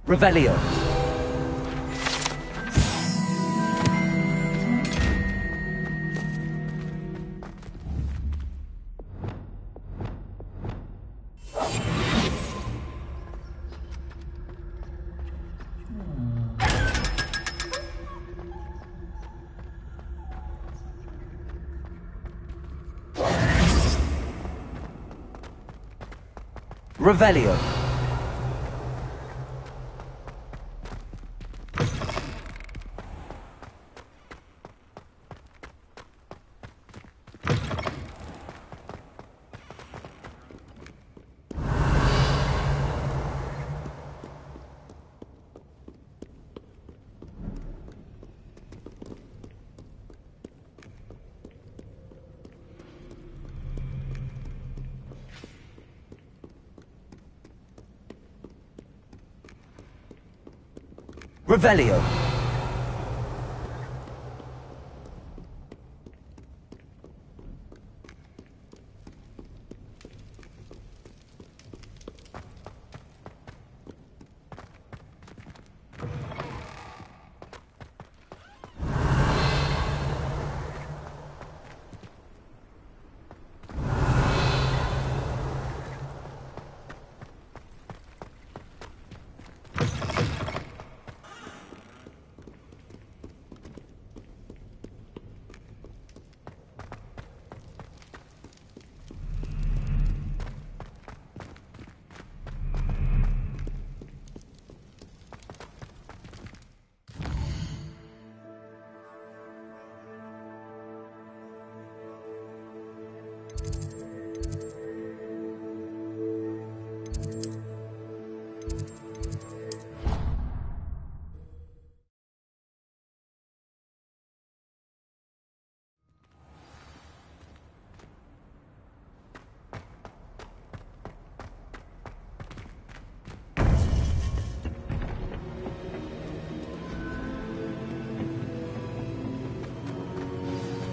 Revelio. Revelio. Revelio.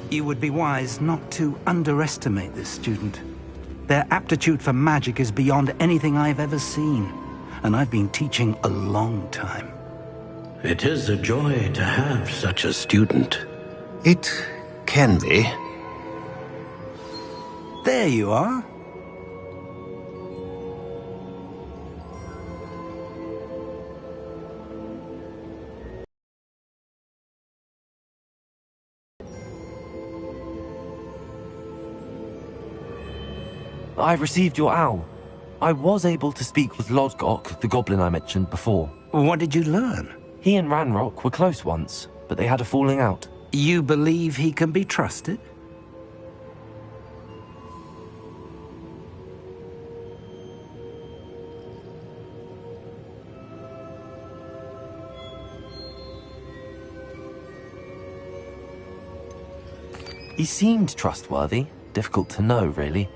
You would be wise not to underestimate this student. Their aptitude for magic is beyond anything I've ever seen, and I've been teaching a long time. It is a joy to have such a student. It can be. There you are. I received your owl. I was able to speak with Lodgok, the goblin I mentioned before. What did you learn? He and Ranrock were close once, but they had a falling out. You believe he can be trusted? He seemed trustworthy. Difficult to know, really.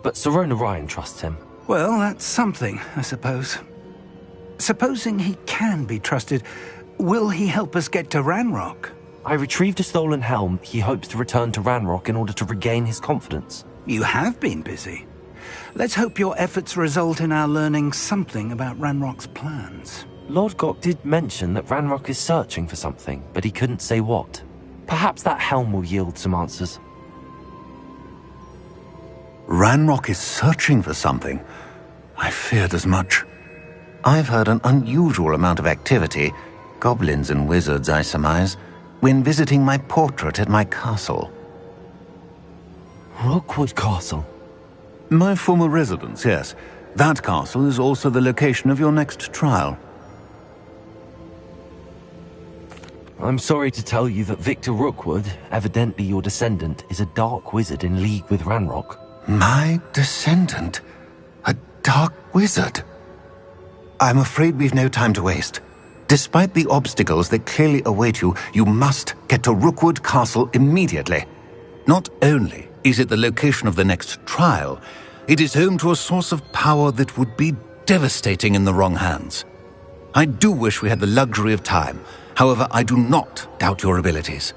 But Sirona Ryan trusts him. Well, that's something, I suppose. Supposing he can be trusted, will he help us get to Ranrock? I retrieved a stolen helm. He hopes to return to Ranrock in order to regain his confidence. You have been busy. Let's hope your efforts result in our learning something about Ranrock's plans. Lodgok did mention that Ranrock is searching for something, but he couldn't say what. Perhaps that helm will yield some answers. Ranrock is searching for something. I feared as much. I've heard an unusual amount of activity, goblins and wizards, I surmise, when visiting my portrait at my castle. Rookwood Castle? My former residence, yes. That castle is also the location of your next trial. I'm sorry to tell you that Victor Rookwood, evidently your descendant, is a dark wizard in league with Ranrock. My descendant? A dark wizard? I'm afraid we've no time to waste. Despite the obstacles that clearly await you, you must get to Rookwood Castle immediately. Not only is it the location of the next trial, it is home to a source of power that would be devastating in the wrong hands. I do wish we had the luxury of time. However, I do not doubt your abilities.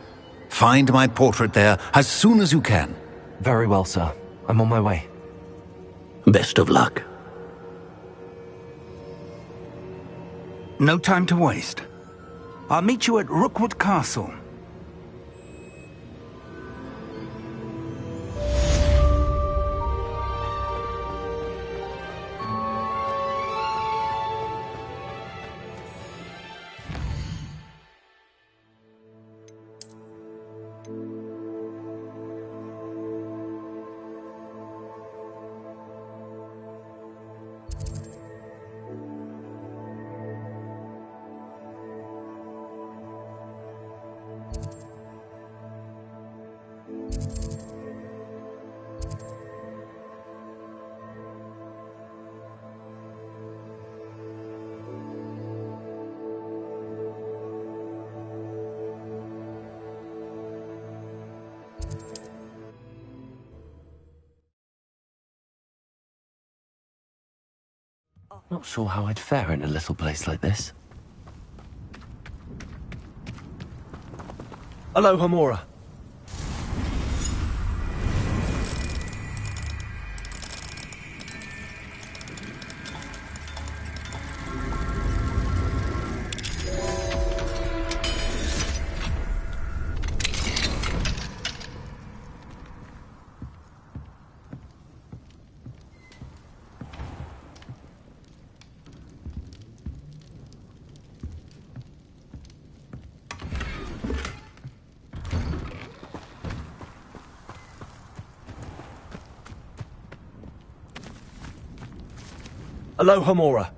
Find my portrait there as soon as you can. Very well, sir. I'm on my way. Best of luck. No time to waste. I'll meet you at Rookwood Castle. Not sure how I'd fare in a little place like this. Aloha, Mora. Aloha, Mora.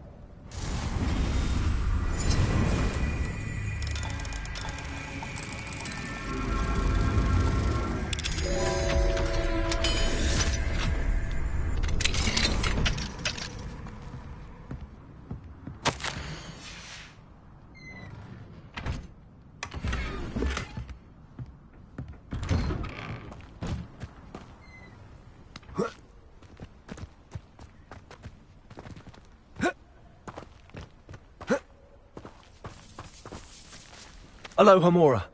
Aloha, Mora.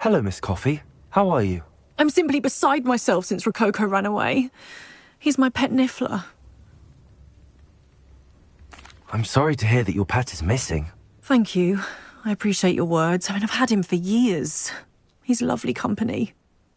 Hello, Miss Coffee. How are you? I'm simply beside myself since Rococo ran away. He's my pet niffler. I'm sorry to hear that your pet is missing. Thank you. I appreciate your words. I mean, I've had him for years. He's lovely company.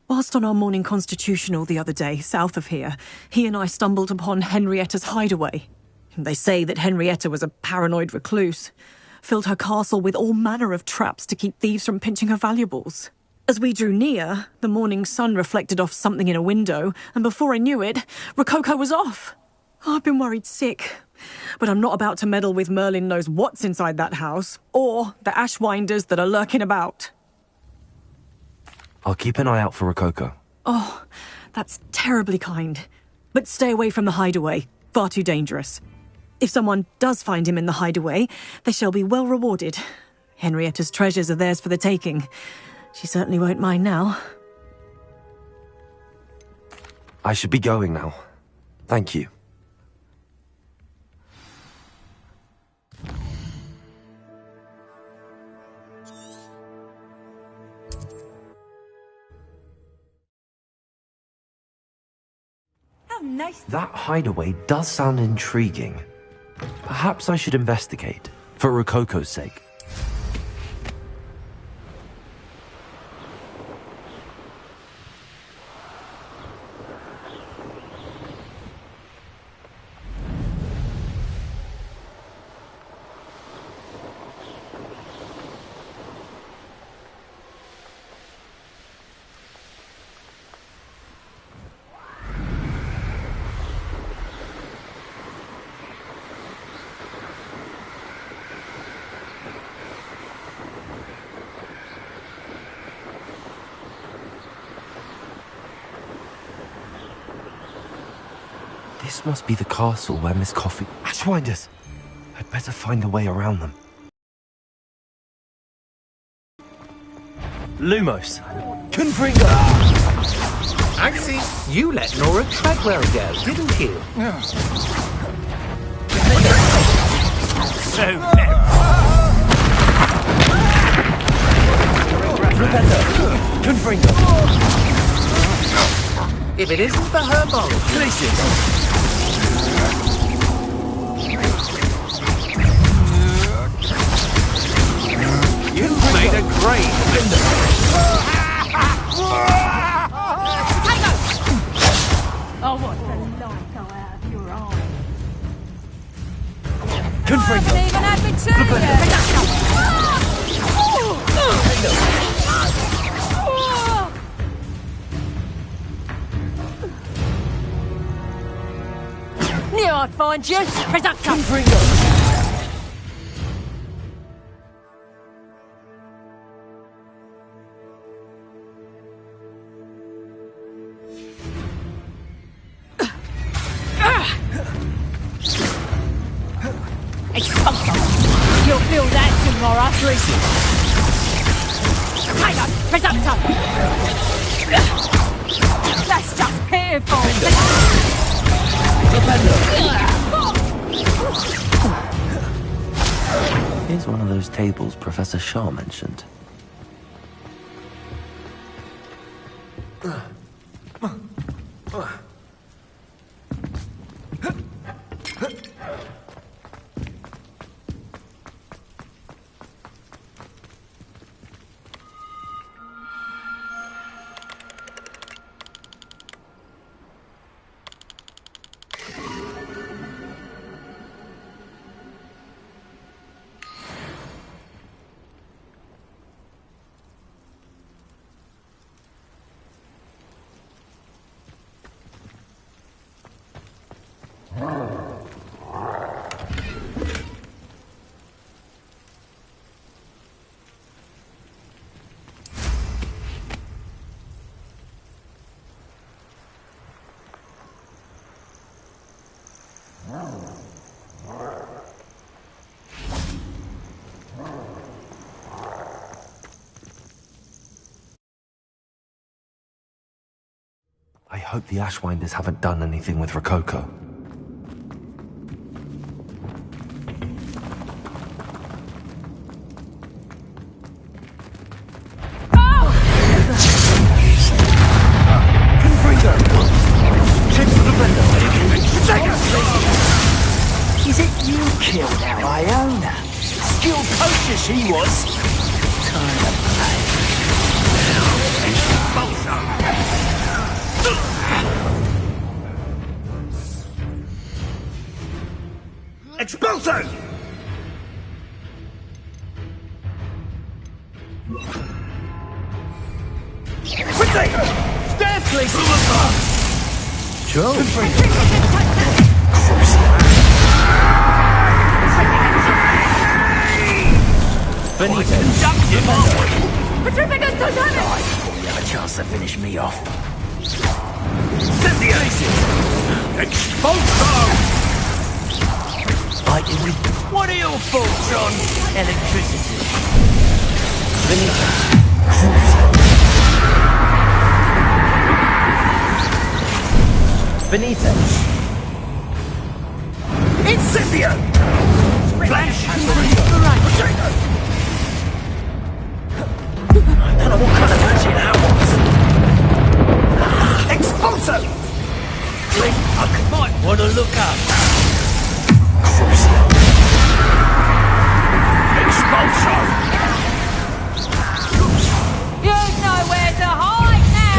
Whilst on our morning constitutional the other day, south of here, he and I stumbled upon Henrietta's hideaway. They say that Henrietta was a paranoid recluse, filled her castle with all manner of traps to keep thieves from pinching her valuables. As we drew near, the morning sun reflected off something in a window, and before I knew it, Rococo was off. I've been worried sick, but I'm not about to meddle with Merlin knows what's inside that house, or the ashwinders that are lurking about. I'll keep an eye out for Rococo. Oh, that's terribly kind. But stay away from the hideaway. Far too dangerous. If someone does find him in the hideaway, they shall be well rewarded. Henrietta's treasures are theirs for the taking. She certainly won't mind now. I should be going now. Thank you. How nice. That hideaway does sound intriguing. Perhaps I should investigate, for Rococo's sake. This must be the castle where Miss Coffee... Ashwinders! I'd better find a way around them. Lumos! Confringo! Axie, you let Nora Treadwell go, didn't you? So Confringo! if it isn't for her knowledge, you made a great window. Oh, what the light go out of your eye. Confringo! I haven't even had me two yet. Knew I'd find you. Reducto. Confringo! You'll feel that tomorrow. Hang on, Reducto. That's just pitiful. Here's one of those tables Professor Shah mentioned. I hope the Ashwinders haven't done anything with Rococo. Is it you killed our Iona? Skilled poacher she was. Time to play. Expulso! Potato! Stand, please! Joe! Benito! Conduct him onward! Retributus Totalis! Before you have a chance to finish me off. Set the aces! Expulso! Fighting with... What are your thoughts on electricity? Benito. Benito! Incendio! Flash! Potato! I don't know what kind of magic that was. Expulso! Blink, I might want to look up. Expulso! You've nowhere to hide now!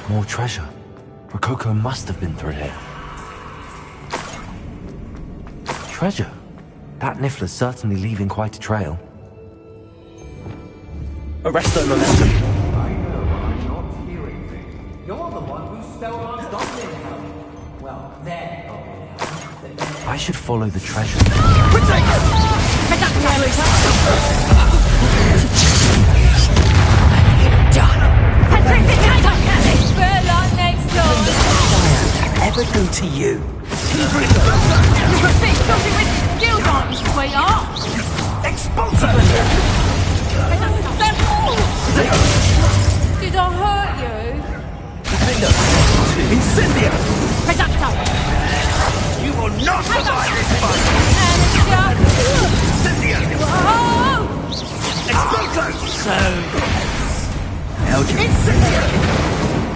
More treasure. Rococo must have been through here. Treasure? That Niffler's certainly leaving quite a trail. Arresto momentum. I know I'm not hearing things. You're the one who stole our goblin helmet. Well, their goblin helmet. I should follow the treasure. Ever do to you? Skills aren't you, sweetheart? Expulso! Did I hurt you? Incendio! Reducto! You will not survive this fight! Incendio! Expulso! So... Elgin. Incendio!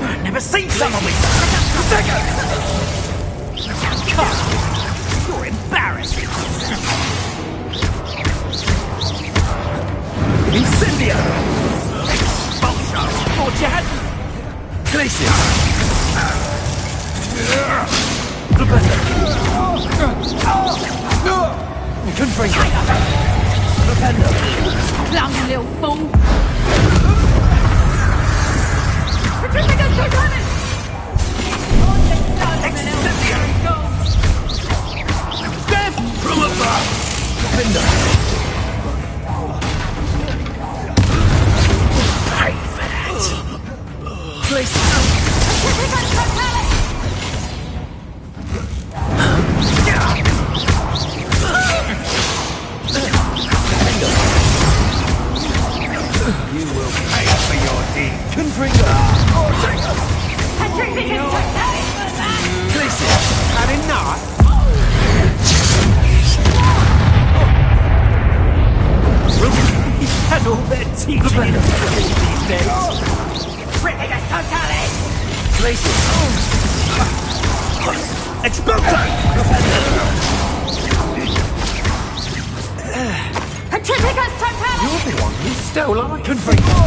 I've never seen someone with... You're embarrassing! Incendio! Expulso! Thought you hadn't... Glacier! Confringo! Clumsy little fool! Death from above! Pay for that! Please! You will pay for your deed! Confringo! Please! Had enough? He's had all their teaching in these days. Places. Expulso! You're the one who stole our Confringo.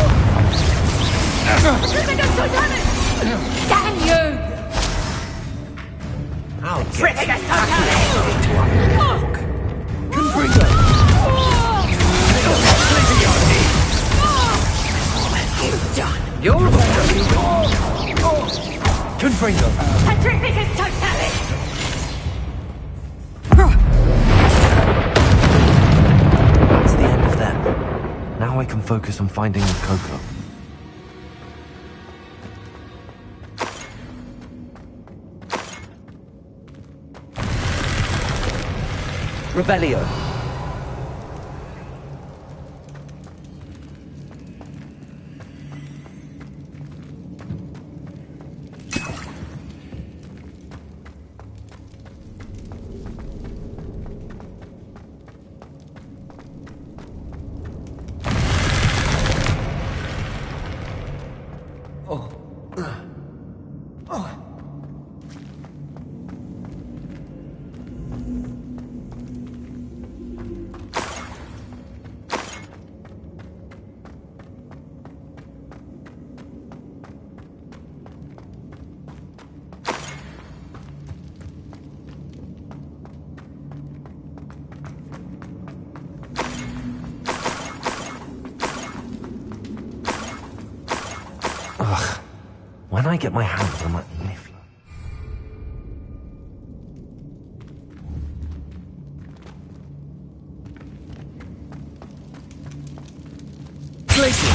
Damn you! I'll get Confringo! You're the Confringo! That's the end of them. Now I can focus on finding Rococo. Revelio. Ugh. When I get my hands on that Niffler. Places.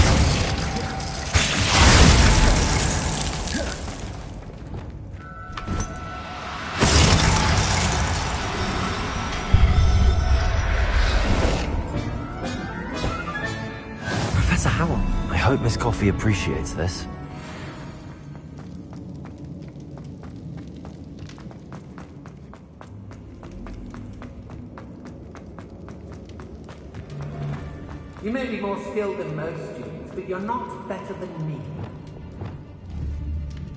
Professor Howell, I hope Miss Coffee appreciates this. You may be more skilled than most students, but you're not better than me.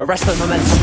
Arresto momentum.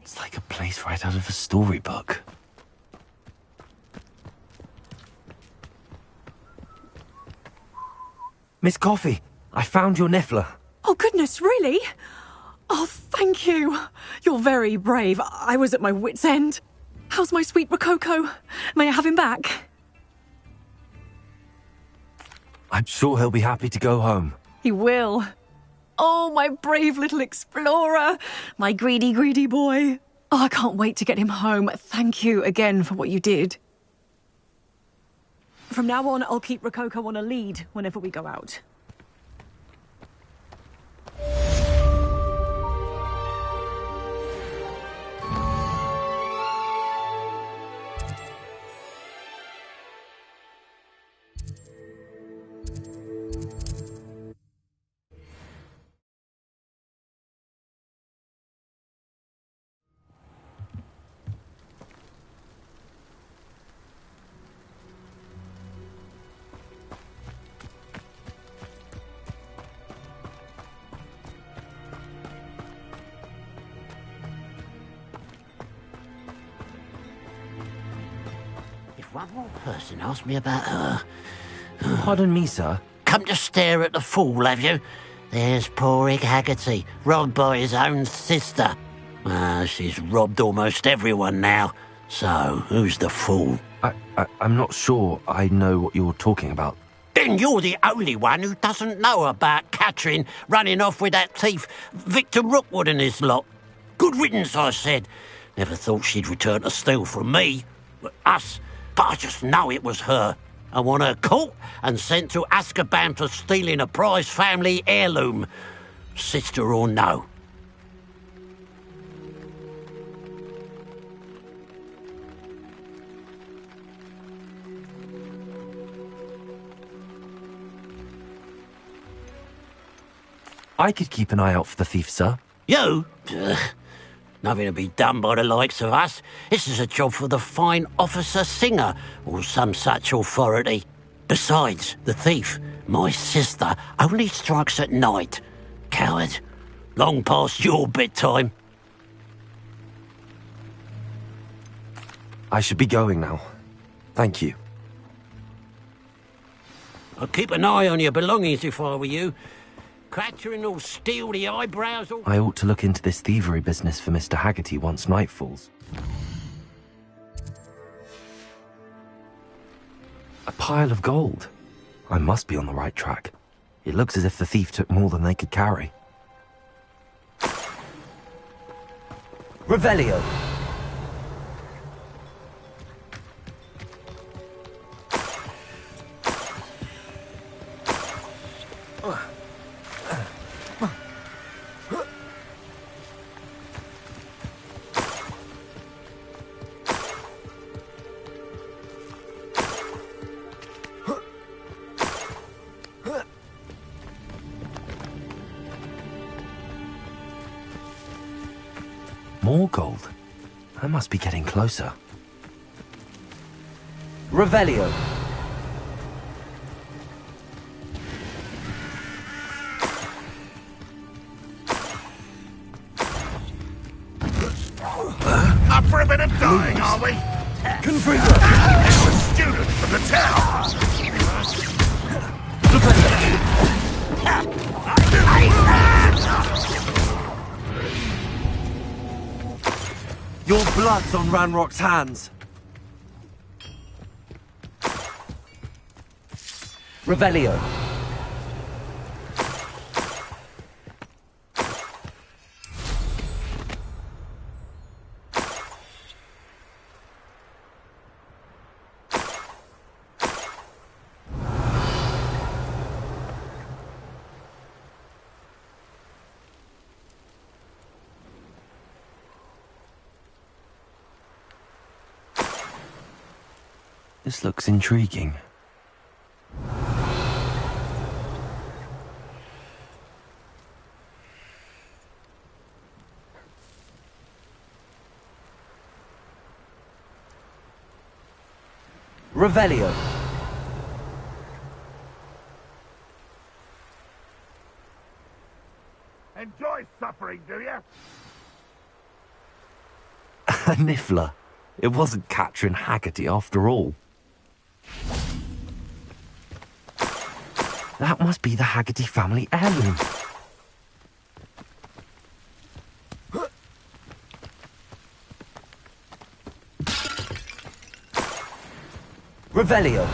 It's like a place right out of a storybook. Miss Coffee, I found your Niffler. Oh, goodness, really? Oh, thank you. You're very brave. I was at my wit's end. How's my sweet Rococo? May I have him back? I'm sure he'll be happy to go home. He will. Oh, my brave little explorer. My greedy, greedy boy. Oh, I can't wait to get him home. Thank you again for what you did. From now on, I'll keep Rococo on a lead whenever we go out. If one more person asks me about her... Pardon me, sir. Come to stare at the fool, have you? There's poor Ig Haggerty, robbed by his own sister. She's robbed almost everyone now. So, who's the fool? I'm not sure I know what you're talking about. Then you're the only one who doesn't know about Catherine running off with that thief, Victor Rookwood and his lot. Good riddance, I said. Never thought she'd return to steal from me. Us. But I just know it was her. I want her caught and sent to Azkaban for stealing a prize family heirloom. Sister or no. I could keep an eye out for the thief, sir. You? Nothing to be done by the likes of us. This is a job for the fine officer Singer, or some such authority. Besides, the thief, my sister, only strikes at night. Coward. Long past your bedtime. I should be going now. Thank you. I'd keep an eye on your belongings if I were you. Catherine will steal the eyebrows or... I ought to look into this thievery business for Mr. Haggerty once night falls. A pile of gold. I must be on the right track. It looks as if the thief took more than they could carry. Revelio! More gold. I must be getting closer. Revelio. Up for a bit of dying, are we? Confringo. It's a student from the town. Your blood's on Ranrock's hands. Revelio. This looks intriguing. Revelio. Enjoy suffering, do you? A niffler. It wasn't Catherine Haggerty after all. That must be the Haggerty family heirloom. Revelio.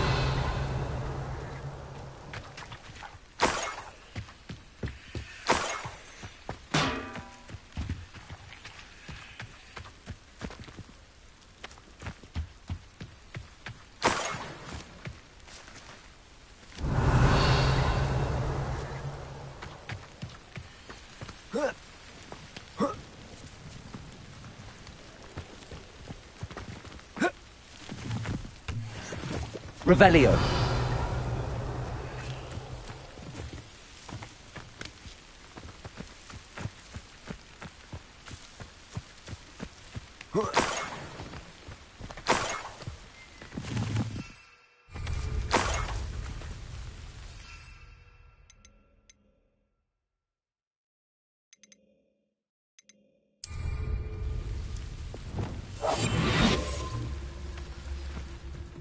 Revelio.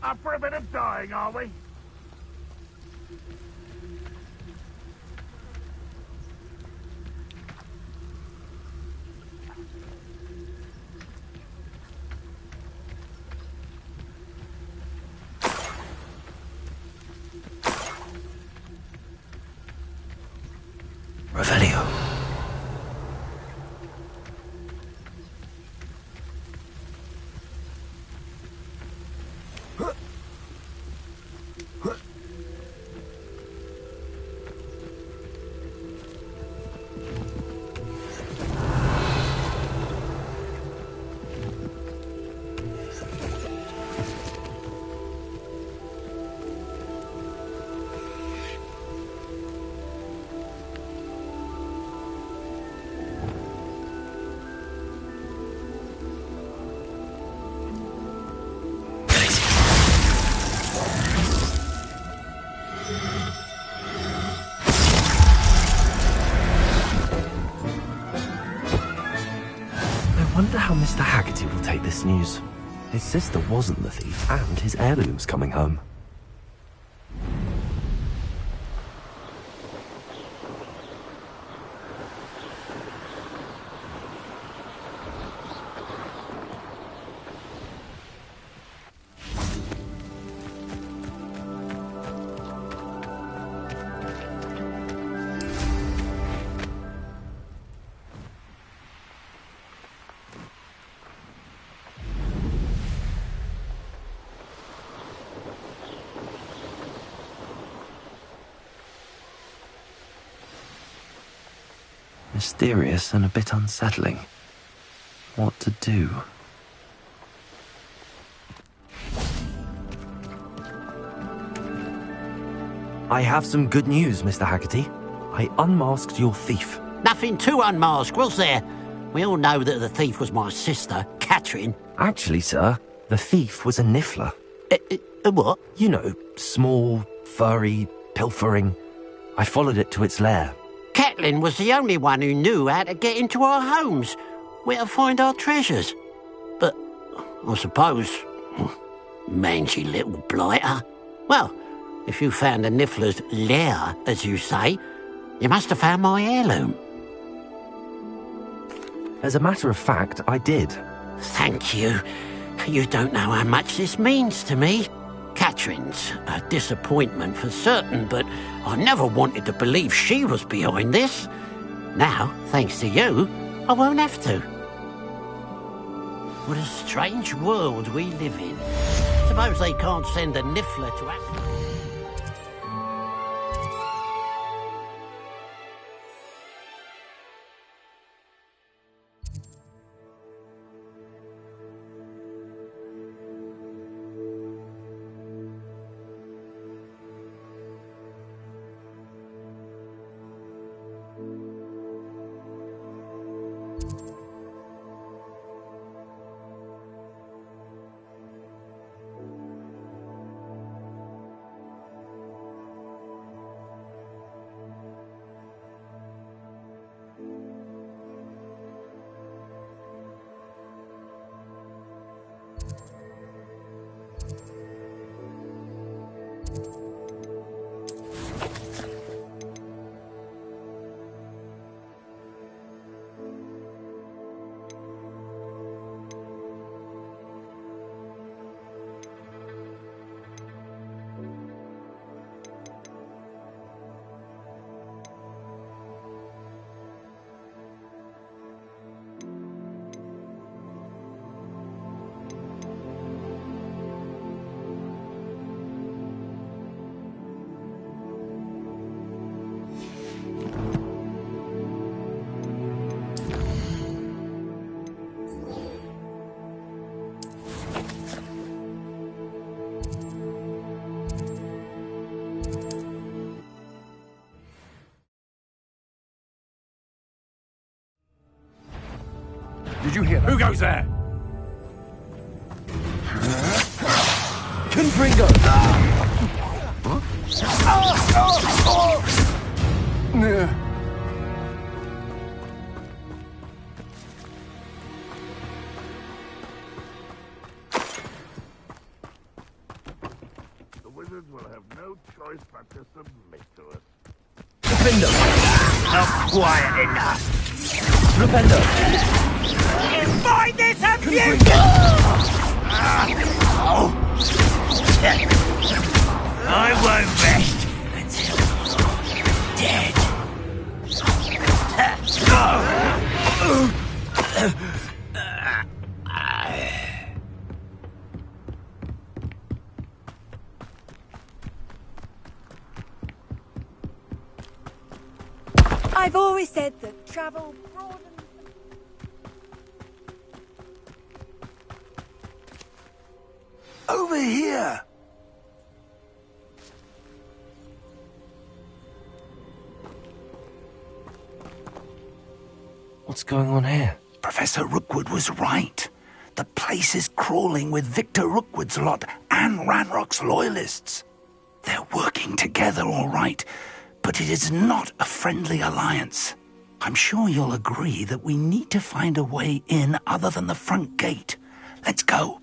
Up for a bit of dying, are we? Revelio. I wonder how Mr. Haggerty will take this news. His sister wasn't the thief, and his heirloom's coming home. Mysterious and a bit unsettling. What to do? I have some good news, Mr. Haggerty. I unmasked your thief. Nothing to unmask, was there? We all know that the thief was my sister, Catherine. Actually, sir, the thief was a niffler. A what? You know, small, furry, pilfering. I followed it to its lair. Catelyn was the only one who knew how to get into our homes, where to find our treasures. But, I suppose, mangy little blighter. Well, if you found the niffler's lair, as you say, you must have found my heirloom. As a matter of fact, I did. Thank you. You don't know how much this means to me. Catherine's a disappointment for certain, but I never wanted to believe she was behind this. Now, thanks to you, I won't have to. What a strange world we live in. Suppose they can't send a niffler to Africa. Did you hear that? Who goes there? Confringo! The wizards will have no choice but to submit to us. Defender! Not quiet enough. Defender! Find this abuse! I won't rest until you're dead. I've always said that travel broadens. Over here! What's going on here? Professor Rookwood was right. The place is crawling with Victor Rookwood's lot and Ranrock's loyalists. They're working together, all right, but it is not a friendly alliance. I'm sure you'll agree that we need to find a way in other than the front gate. Let's go.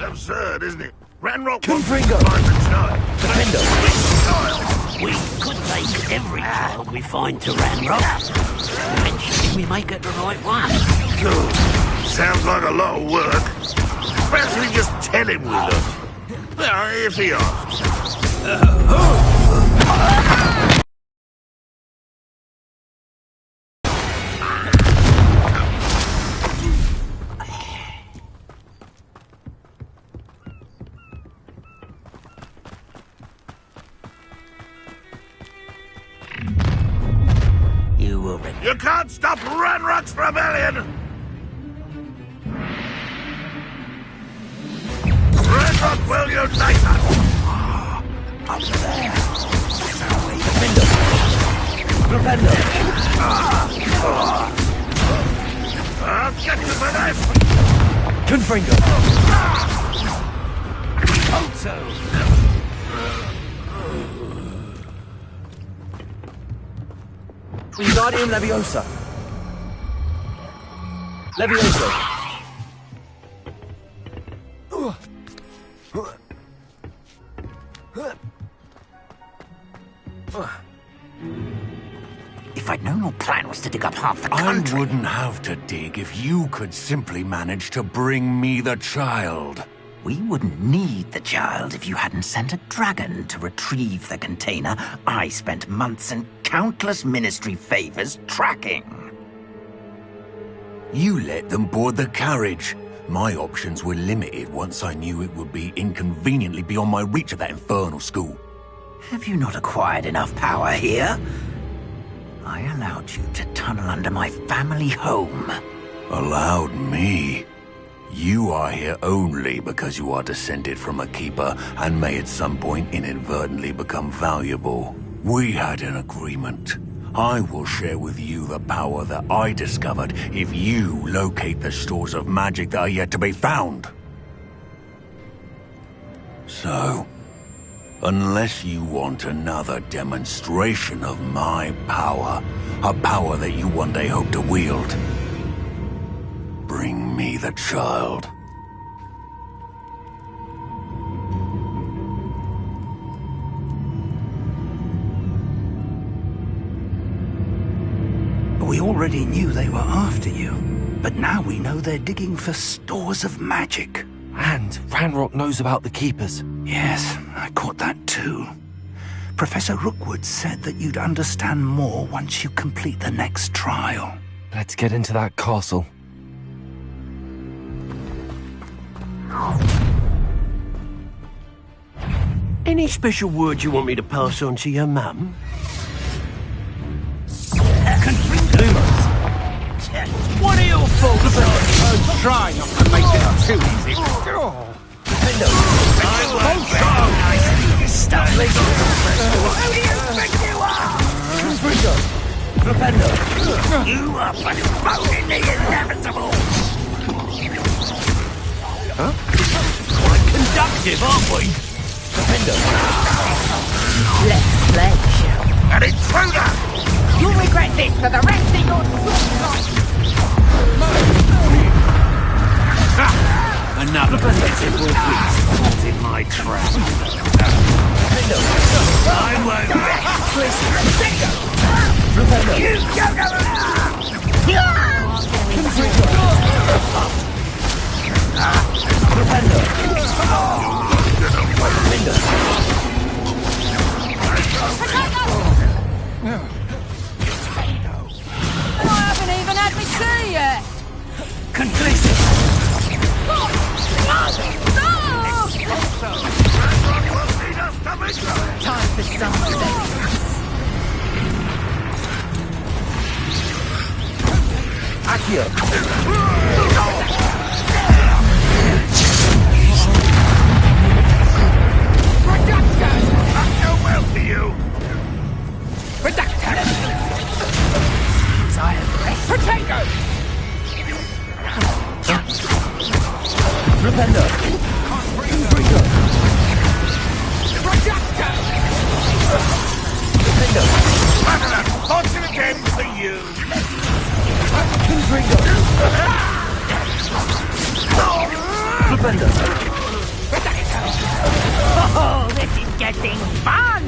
Absurd, isn't it? Ranrock Confringo! find the child. Defender! We could take every child we find to Ranrock. Eventually we make it the right one. Sounds like a lot of work. Perhaps we just tell him we love him. Well, if he asks. You can't stop Ranrock's rebellion! Ranrock will unite us! Up there. Defender! I'll get you for this! Confringo! Wingardium Leviosa! Leviosa! If I'd known your plan was to dig up half the country... I wouldn't have to dig if you could simply manage to bring me the child. We wouldn't need the child if you hadn't sent a dragon to retrieve the container I spent months and countless ministry favors tracking. You let them board the carriage. My options were limited once I knew it would be inconveniently beyond my reach at that infernal school. Have you not acquired enough power here? I allowed you to tunnel under my family home. Allowed me? You are here only because you are descended from a keeper and may at some point inadvertently become valuable. We had an agreement. I will share with you the power that I discovered if you locate the stores of magic that are yet to be found. So, unless you want another demonstration of my power, a power that you one day hope to wield, bring me the child. We already knew they were after you, but now we know they're digging for stores of magic. And Ranrock knows about the Keepers. Yes, I caught that too. Professor Rookwood said that you'd understand more once you complete the next trial. Let's get into that castle. Any special word you want me to pass on to your mum? What are your faults? Try not to make this too easy. Stop me! Who do you think you are? You are postponing the inevitable! Quite conductive, aren't we? Let's play, shall we? An intruder! You'll regret this for the rest of your short life! Another pitiful beast caught in my trap. I won't I haven't even had me tea yet! Time for some sex. Launching again for you! Oh, this is getting fun!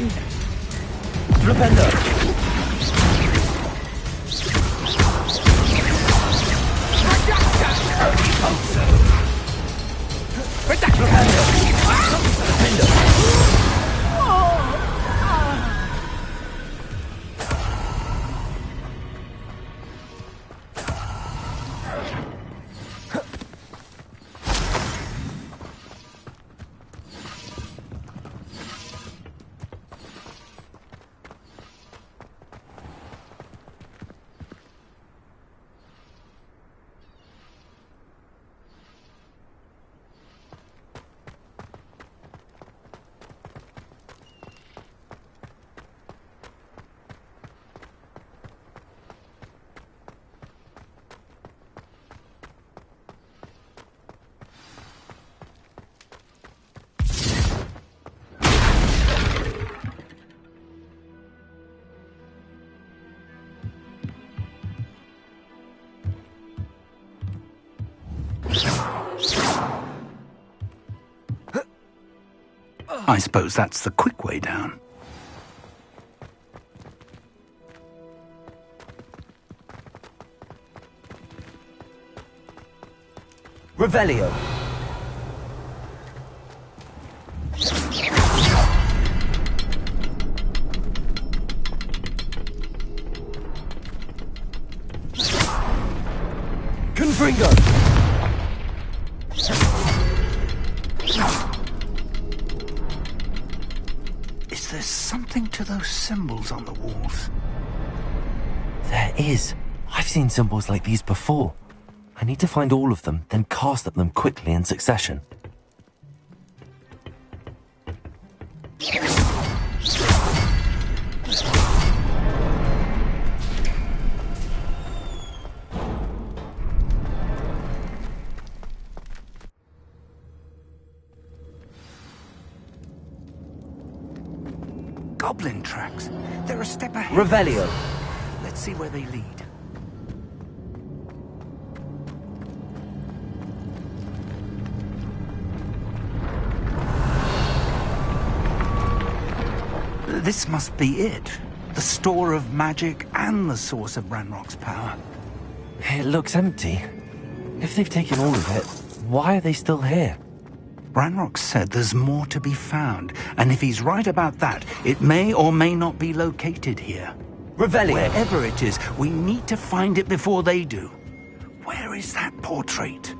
I suppose that's the quick way down. Revelio. Confringo. Is there something to those symbols on the walls? There is. I've seen symbols like these before. I need to find all of them, then cast at them quickly in succession. Goblin tracks. They're a step ahead. Revelio. Let's see where they lead. This must be it. The store of magic and the source of Ranrock's power. It looks empty. If they've taken all of it, why are they still here? Ranrock said there's more to be found, and if he's right about that, it may or may not be located here. Revelio. Wherever it is, we need to find it before they do. Where is that portrait?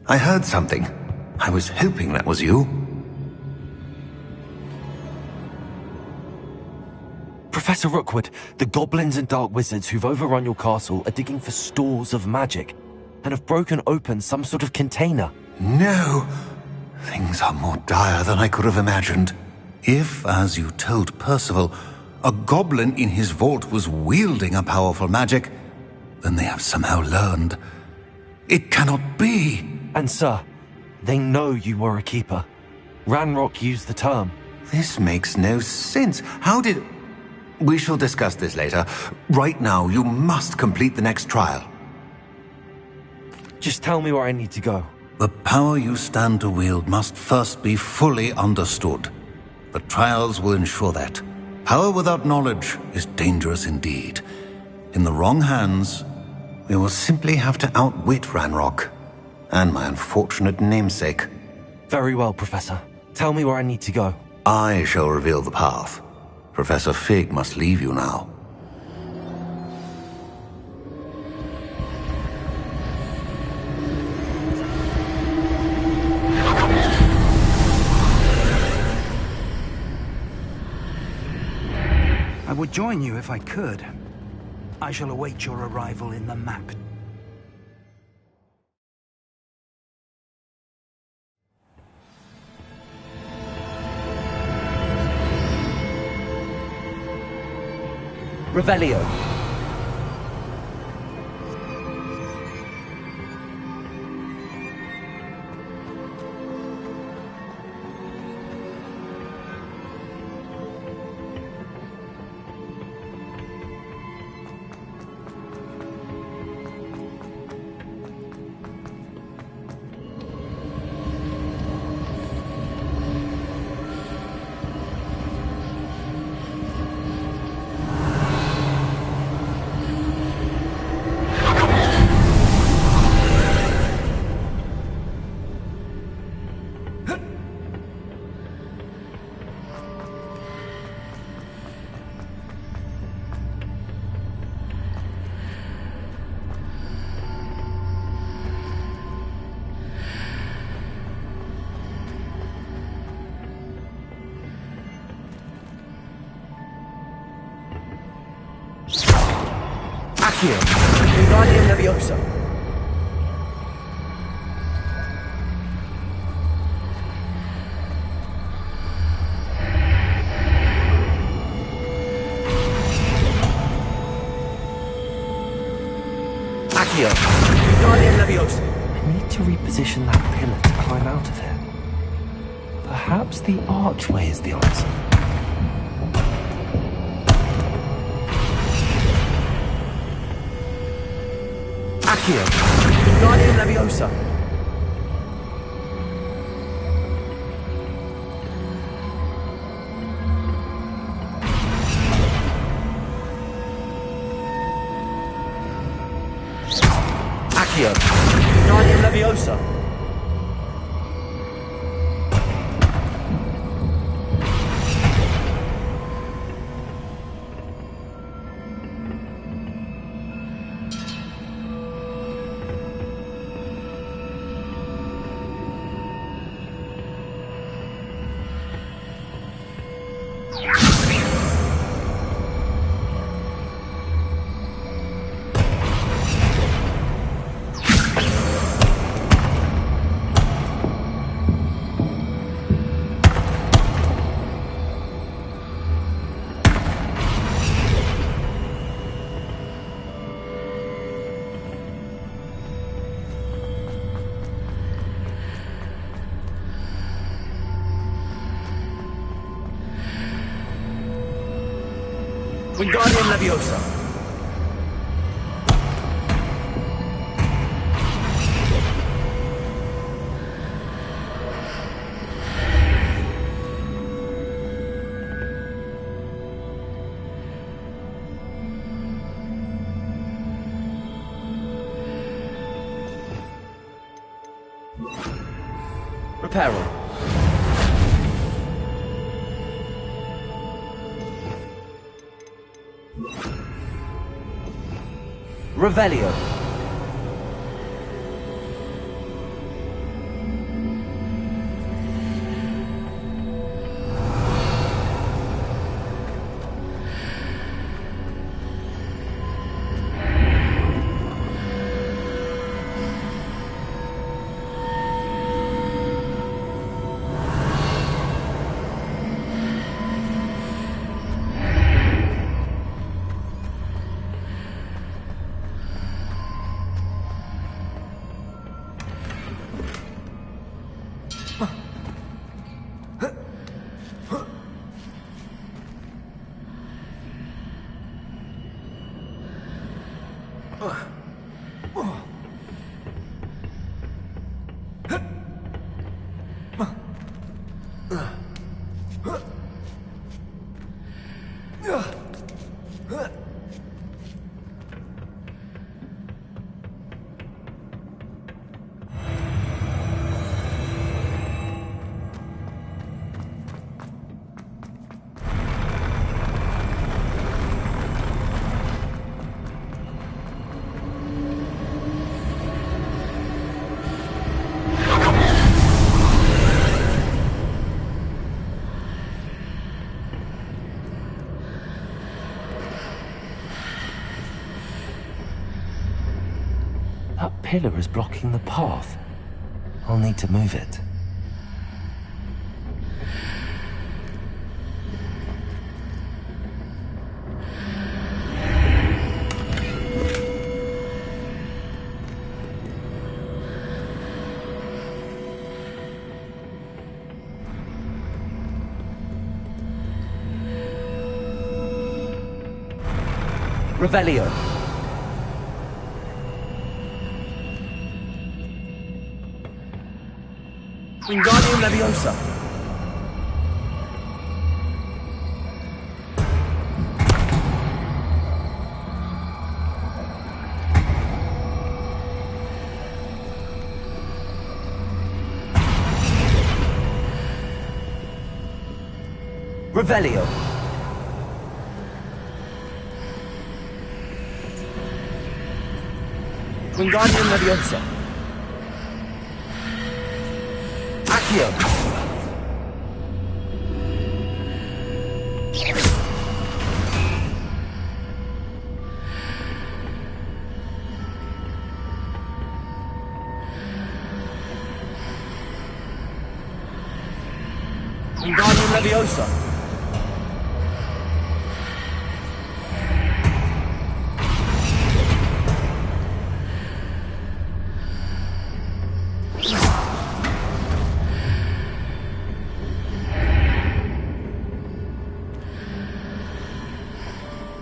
I heard something. I was hoping that was you. Professor Rookwood, the goblins and dark wizards who've overrun your castle are digging for stores of magic and have broken open some sort of container. No! Things are more dire than I could have imagined. If, as you told Percival, a goblin in his vault was wielding a powerful magic, then they have somehow learned. It cannot be! And sir, they know you were a keeper. Ranrock used the term. This makes no sense. How did... We shall discuss this later. Right now, you must complete the next trial. Just tell me where I need to go. The power you stand to wield must first be fully understood. The trials will ensure that. Power without knowledge is dangerous indeed. In the wrong hands, we will simply have to outwit Ranrock and my unfortunate namesake. Very well, Professor. Tell me where I need to go. I shall reveal the path. Professor Fig must leave you now. I would join you if I could. I shall await your arrival in the map. Revelio. Accio, Wingardium Leviosa. Accio, Wingardium Leviosa. I need to reposition that pillar to climb out of here. Perhaps the archway is the answer. Accio, Wingardium Leviosa. Accio, Wingardium Leviosa. Wingardium Leviosa. Reparo. Revelio. That pillar is blocking the path. I'll need to move it. Revelio. Wingardium Leviosa. Revelio. Wingardium Leviosa. Accio. Wingardium Leviosa.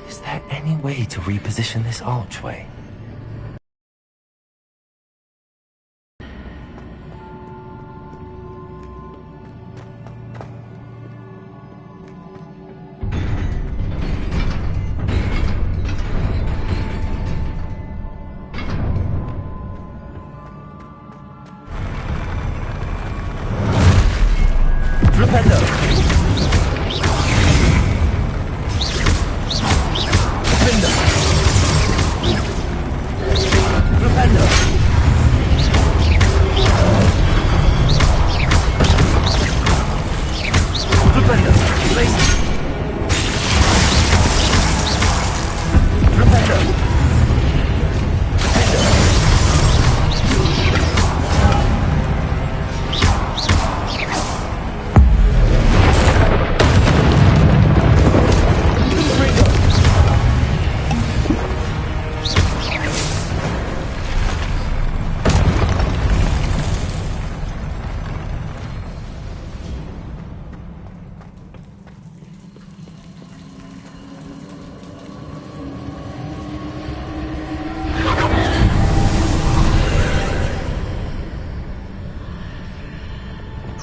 Is there any way to reposition this archway?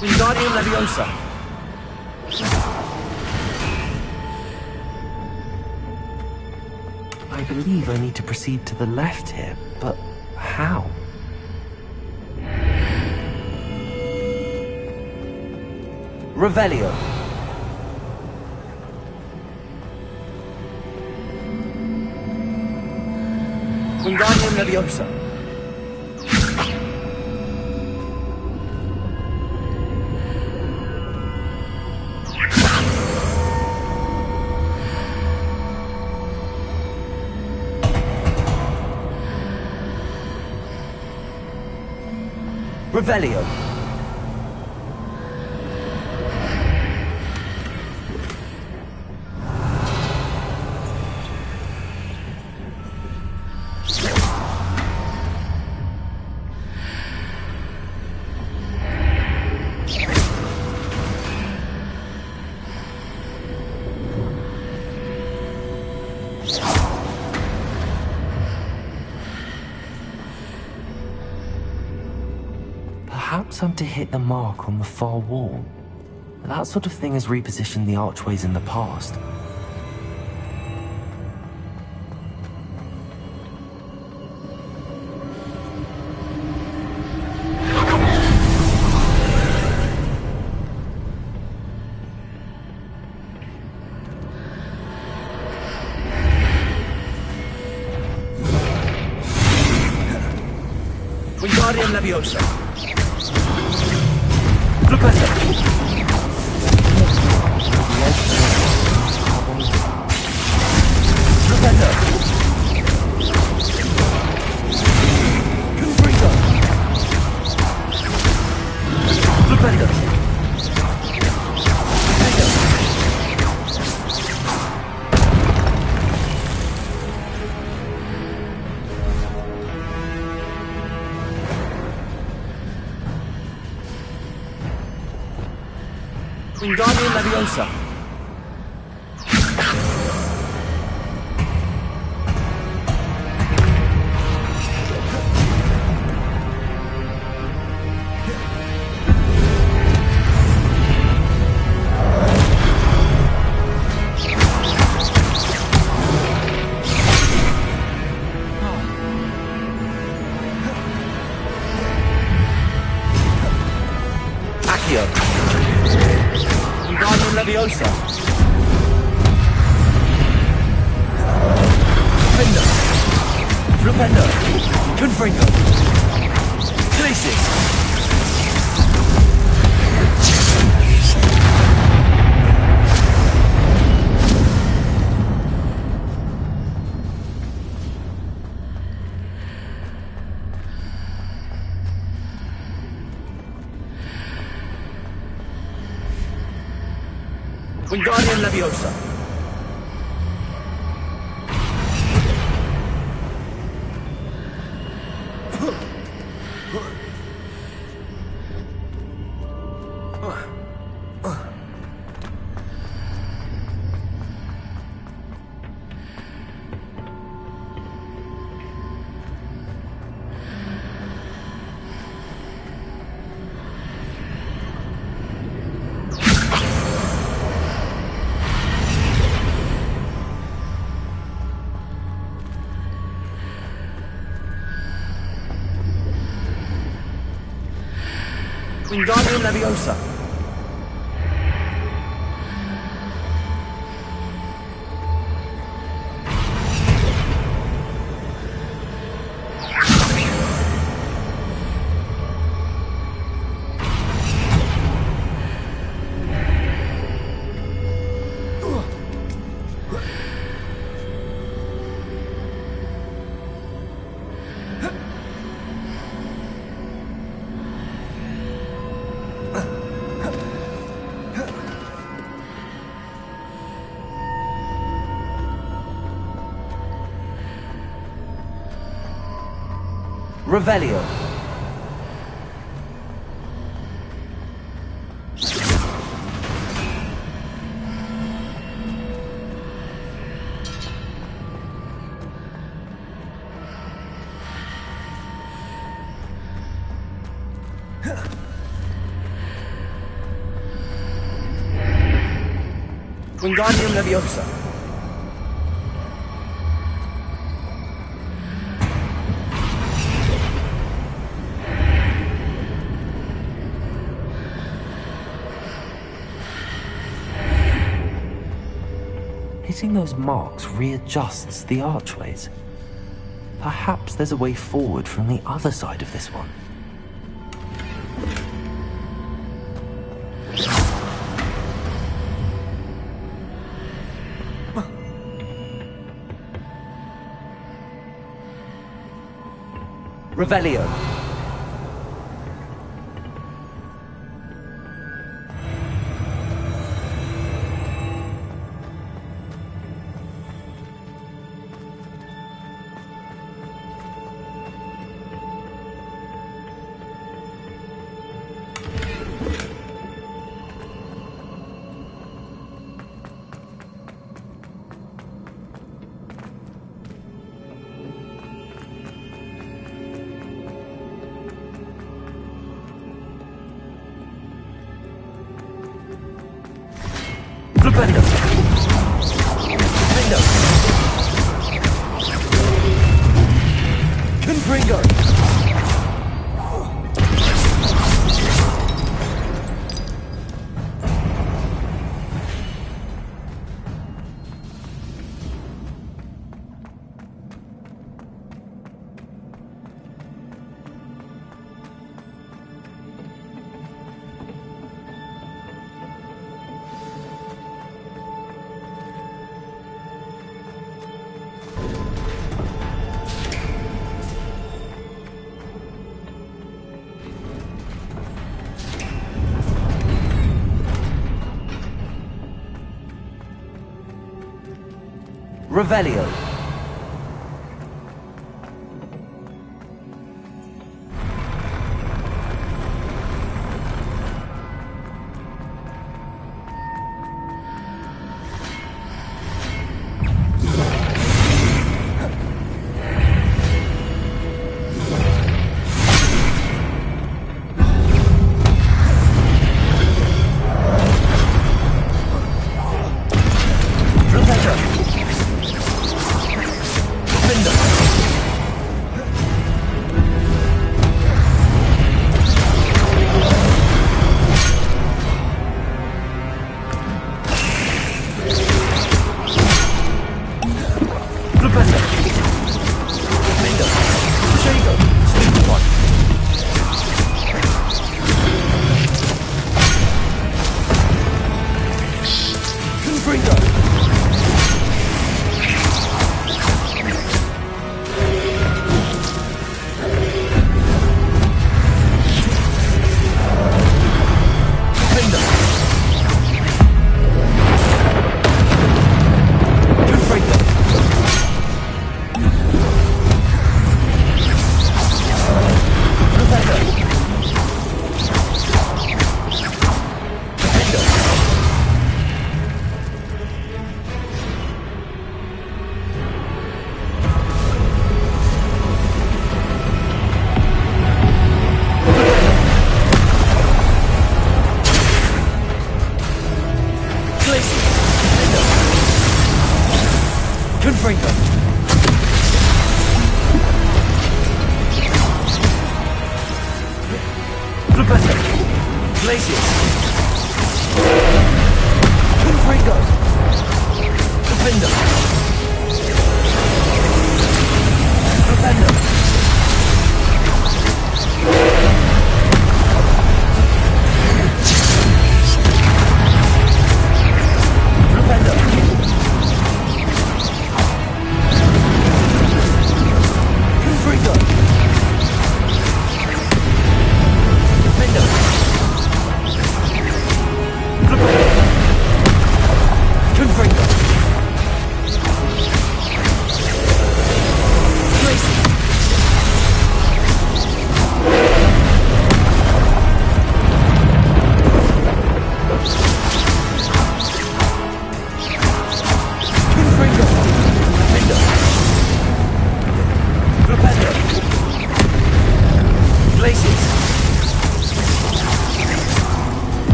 Wingardium Leviosa. I believe I need to proceed to the left here, but how? Revelio. Wingardium Leviosa. Revelio. Perhaps I'm to hit the mark on the far wall. That sort of thing has repositioned the archways in the past. Wingardium Leviosa. Flipendo. Flipendo. Confringo. Flipendo. Wingardium Leviosa. Accio. Wingardium Leviosa. Flipendo. Flipendo. Confringo. Glacis. Wingardium Leviosa. Wingardium Leviosa. Revelio. Wingardium Leviosa. Hitting those marks readjusts the archways. Perhaps there's a way forward from the other side of this one. Revelio. Revelio.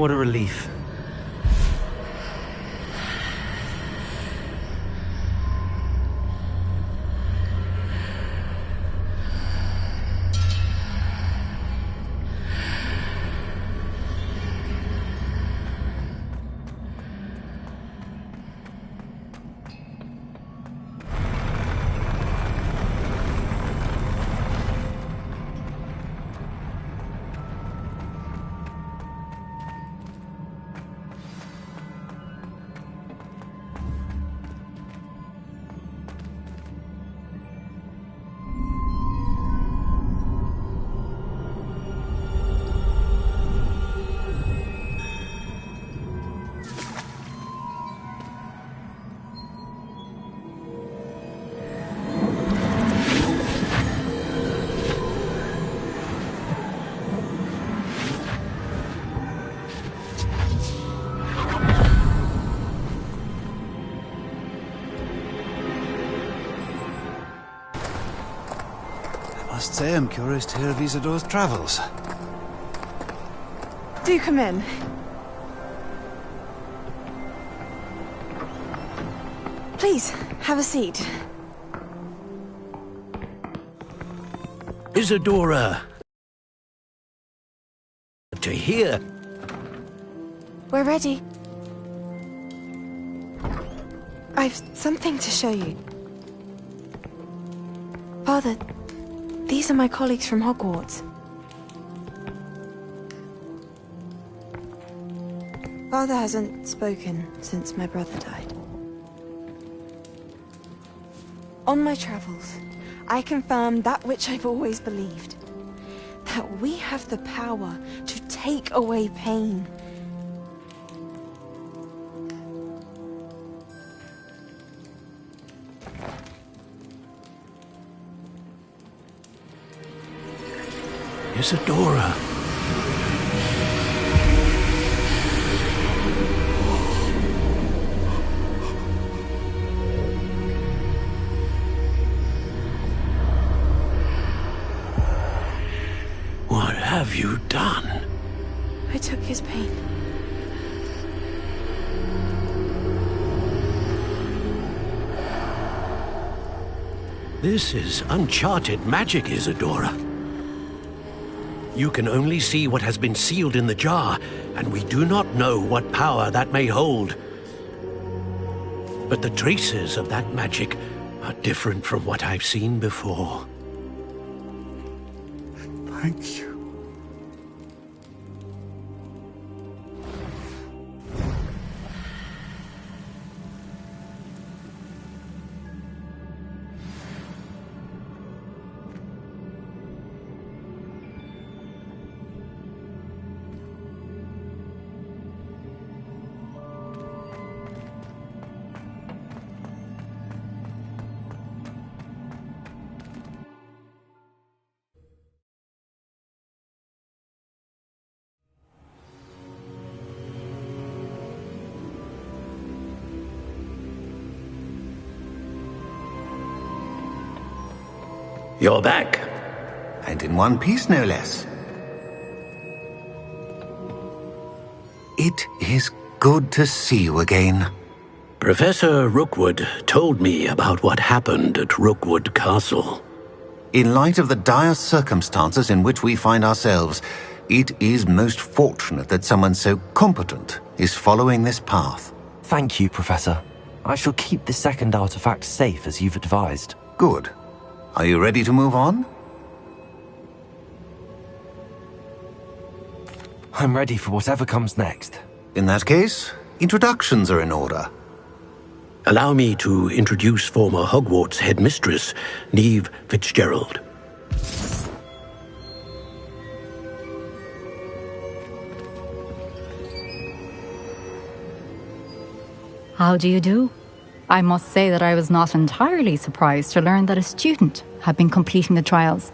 What a relief. I must say I'm curious to hear of Isadore's travels. Do come in. Please, have a seat. Isadora. To hear. We're ready. I've something to show you. Father, these are my colleagues from Hogwarts. Father hasn't spoken since my brother died. On my travels, I confirmed that which I've always believed. That we have the power to take away pain. Isadora. What have you done? I took his pain. This is uncharted magic, Isadora. You can only see what has been sealed in the jar, and we do not know what power that may hold. But the traces of that magic are different from what I've seen before. Thank you. You're back. And in one piece, no less. It is good to see you again. Professor Rookwood told me about what happened at Rookwood Castle. In light of the dire circumstances in which we find ourselves, it is most fortunate that someone so competent is following this path. Thank you, Professor. I shall keep the second artifact safe as you've advised. Good. Are you ready to move on? I'm ready for whatever comes next. In that case, introductions are in order. Allow me to introduce former Hogwarts headmistress, Neve Fitzgerald. How do you do? I must say that I was not entirely surprised to learn that a student had been completing the trials.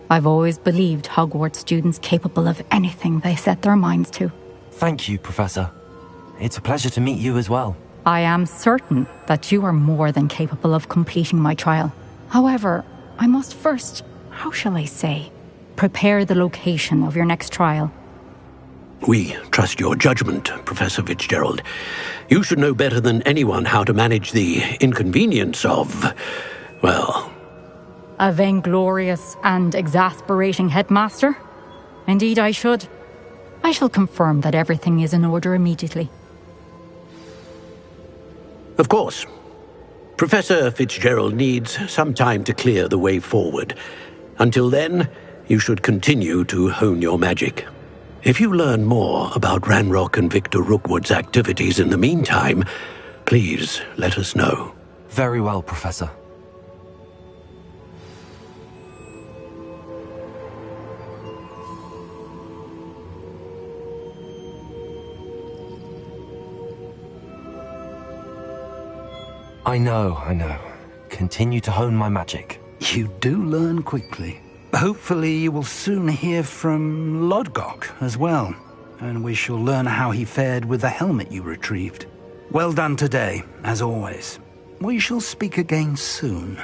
I've always believed Hogwarts students capable of anything they set their minds to. Thank you, Professor. It's a pleasure to meet you as well. I am certain that you are more than capable of completing my trial. However, I must first, how shall I say, prepare the location of your next trial. We trust your judgment, Professor Fitzgerald. You should know better than anyone how to manage the inconvenience of, well... A vainglorious and exasperating headmaster? Indeed I should. I shall confirm that everything is in order immediately. Of course. Professor Fitzgerald needs some time to clear the way forward. Until then, you should continue to hone your magic. If you learn more about Ranrock and Victor Rookwood's activities in the meantime, please let us know. Very well, Professor. I know. Continue to hone my magic. You do learn quickly. Hopefully you will soon hear from Lodgok as well, and we shall learn how he fared with the helmet you retrieved. Well done today, as always. We shall speak again soon.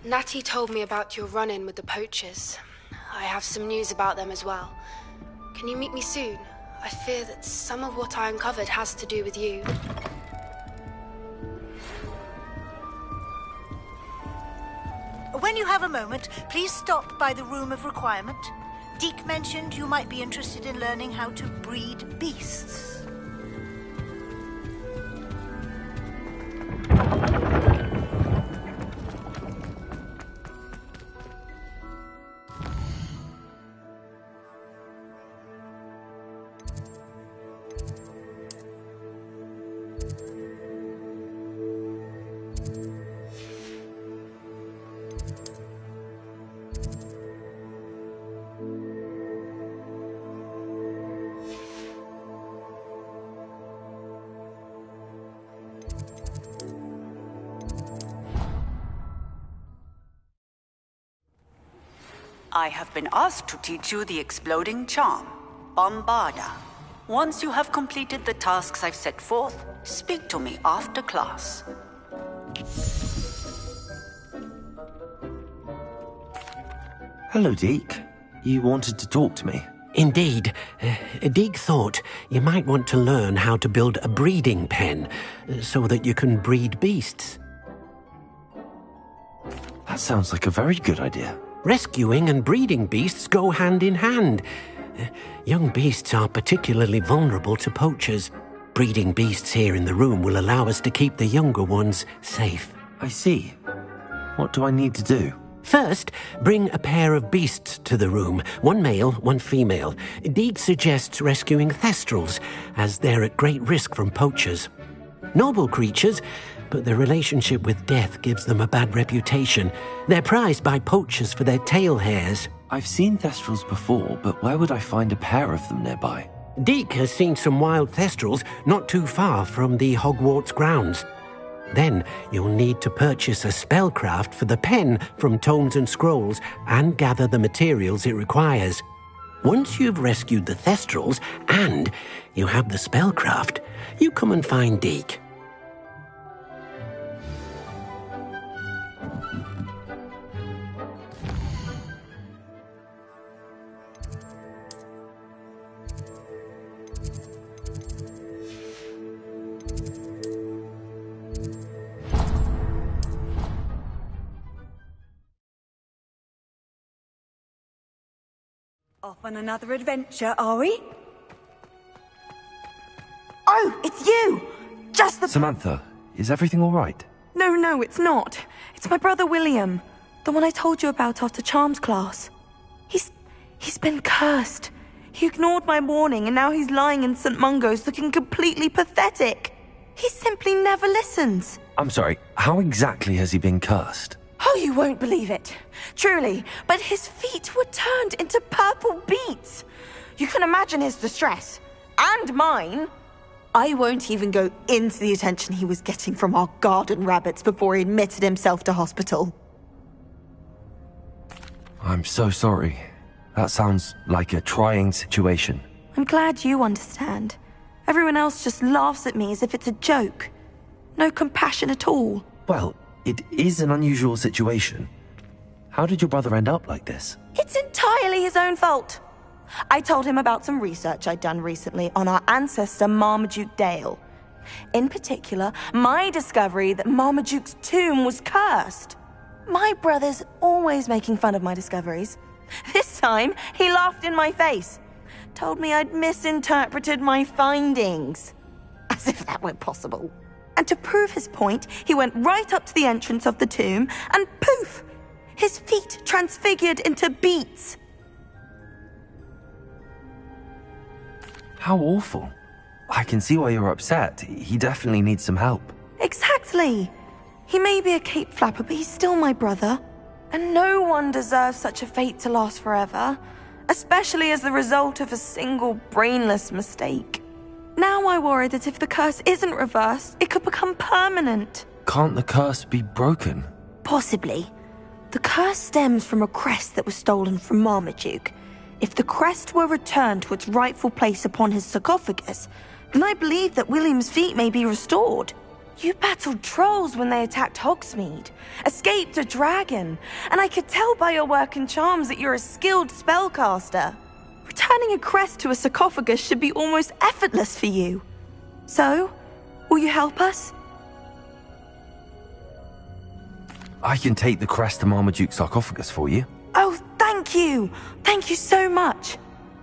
Natty told me about your run-in with the poachers. I have some news about them as well. Can you meet me soon? I fear that some of what I uncovered has to do with you. When you have a moment, please stop by the Room of Requirement. Deke mentioned you might be interested in learning how to breed beasts. I have been asked to teach you the exploding charm, Bombarda. Once you have completed the tasks I've set forth, speak to me after class. Hello, Deke. You wanted to talk to me? Indeed. Deke thought you might want to learn how to build a breeding pen so that you can breed beasts. That sounds like a very good idea. Rescuing and breeding beasts go hand in hand. Young beasts are particularly vulnerable to poachers. Breeding beasts here in the room will allow us to keep the younger ones safe. I see. What do I need to do? First, bring a pair of beasts to the room. One male, one female. Deke suggests rescuing thestrals, as they're at great risk from poachers. Noble creatures, but their relationship with death gives them a bad reputation. They're prized by poachers for their tail hairs. I've seen thestrals before, but where would I find a pair of them nearby? Deke has seen some wild thestrals not too far from the Hogwarts grounds. Then you'll need to purchase a spellcraft for the pen from Tomes and Scrolls and gather the materials it requires. Once you've rescued the thestrals and you have the spellcraft, you come and find Deke. Off on another adventure, are we? I Oh, it's you! Just the... Samantha, is everything all right? No, it's not. It's my brother William. The one I told you about after Charms class. He's been cursed. He ignored my warning and now he's lying in St. Mungo's looking completely pathetic. He simply never listens. I'm sorry, how exactly has he been cursed? Oh, you won't believe it. Truly, but his feet were turned into purple beets. You can imagine his distress. And mine. I won't even go into the attention he was getting from our garden rabbits before he admitted himself to hospital. I'm so sorry. That sounds like a trying situation. I'm glad you understand. Everyone else just laughs at me as if it's a joke. No compassion at all. Well, it is an unusual situation. How did your brother end up like this? It's entirely his own fault. I told him about some research I'd done recently on our ancestor Marmaduke Dale. In particular, my discovery that Marmaduke's tomb was cursed. My brother's always making fun of my discoveries. This time, he laughed in my face. Told me I'd misinterpreted my findings. As if that were possible. And to prove his point, he went right up to the entrance of the tomb and poof! His feet transfigured into beets. How awful. I can see why you're upset. He definitely needs some help. Exactly. He may be a cape flapper, but he's still my brother. And no one deserves such a fate to last forever, especially as the result of a single brainless mistake. Now I worry that if the curse isn't reversed, it could become permanent. Can't the curse be broken? Possibly. The curse stems from a crest that was stolen from Marmaduke. If the crest were returned to its rightful place upon his sarcophagus, then I believe that William's feet may be restored. You battled trolls when they attacked Hogsmeade, escaped a dragon, and I could tell by your work in charms that you're a skilled spellcaster. Returning a crest to a sarcophagus should be almost effortless for you. So, will you help us? I can take the crest to Marmaduke's sarcophagus for you. Oh, thank you! Thank you so much!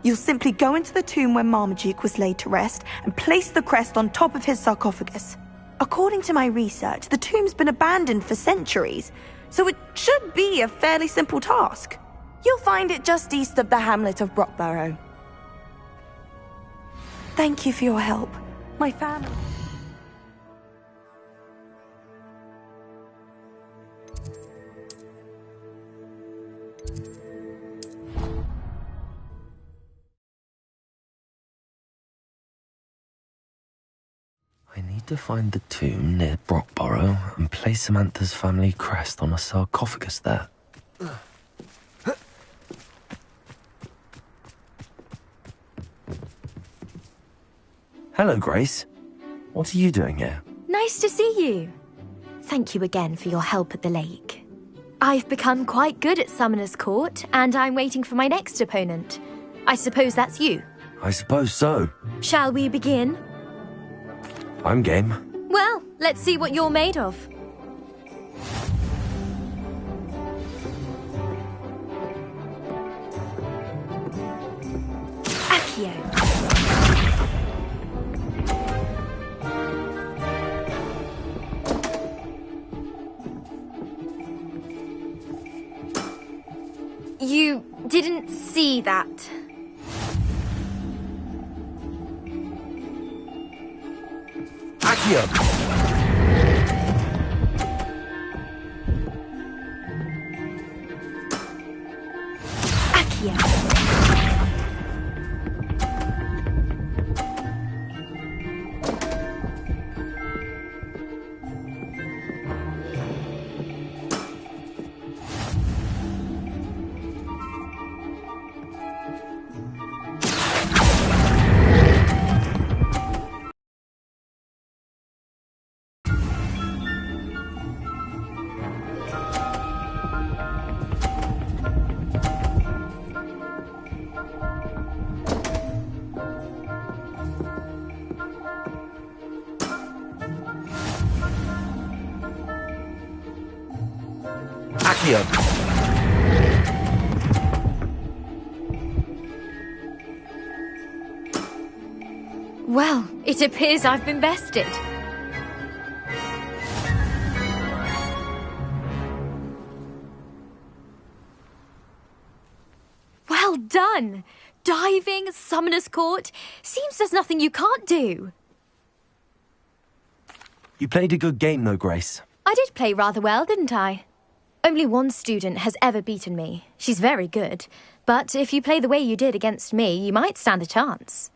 You'll simply go into the tomb where Marmaduke was laid to rest and place the crest on top of his sarcophagus. According to my research, the tomb's been abandoned for centuries, so it should be a fairly simple task. You'll find it just east of the hamlet of Brockborough. Thank you for your help. My family... I need to find the tomb near Brockborough and place Samantha's family crest on a sarcophagus there. Hello, Grace. What are you doing here? Nice to see you. Thank you again for your help at the lake. I've become quite good at Summoner's Court, and I'm waiting for my next opponent. I suppose that's you. I suppose so. Shall we begin? I'm game. Well, let's see what you're made of. Accio. You didn't see that. Accio! Accio. Well, It appears I've been bested. Well done! Diving, Summoner's Court. Seems there's nothing you can't do. You played a good game, though, Grace. I did play rather well, didn't I? Only one student has ever beaten me. She's very good. But if you play the way you did against me, you might stand a chance.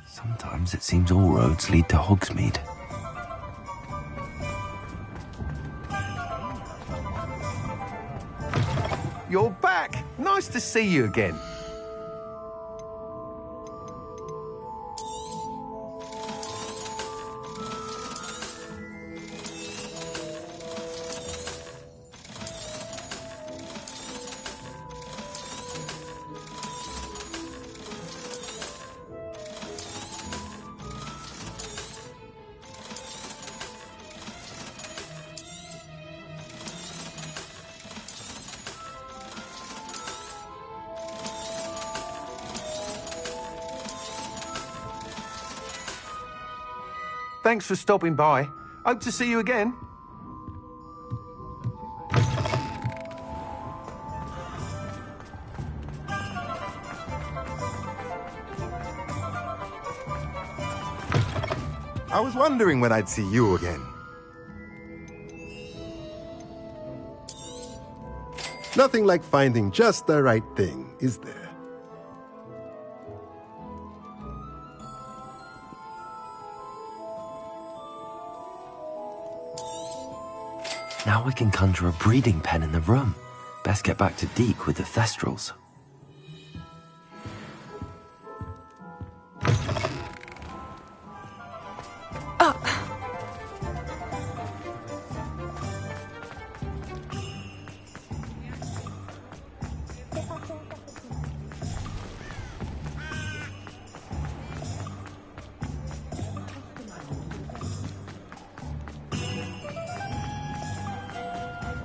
Sometimes it seems all roads lead to Hogsmeade. You're back! Nice to see you again. Thanks for stopping by. Hope to see you again. I was wondering when I'd see you again. Nothing like finding just the right thing, is there? Now we can conjure a breeding pen in the room. Best get back to Deke with the Thestrals.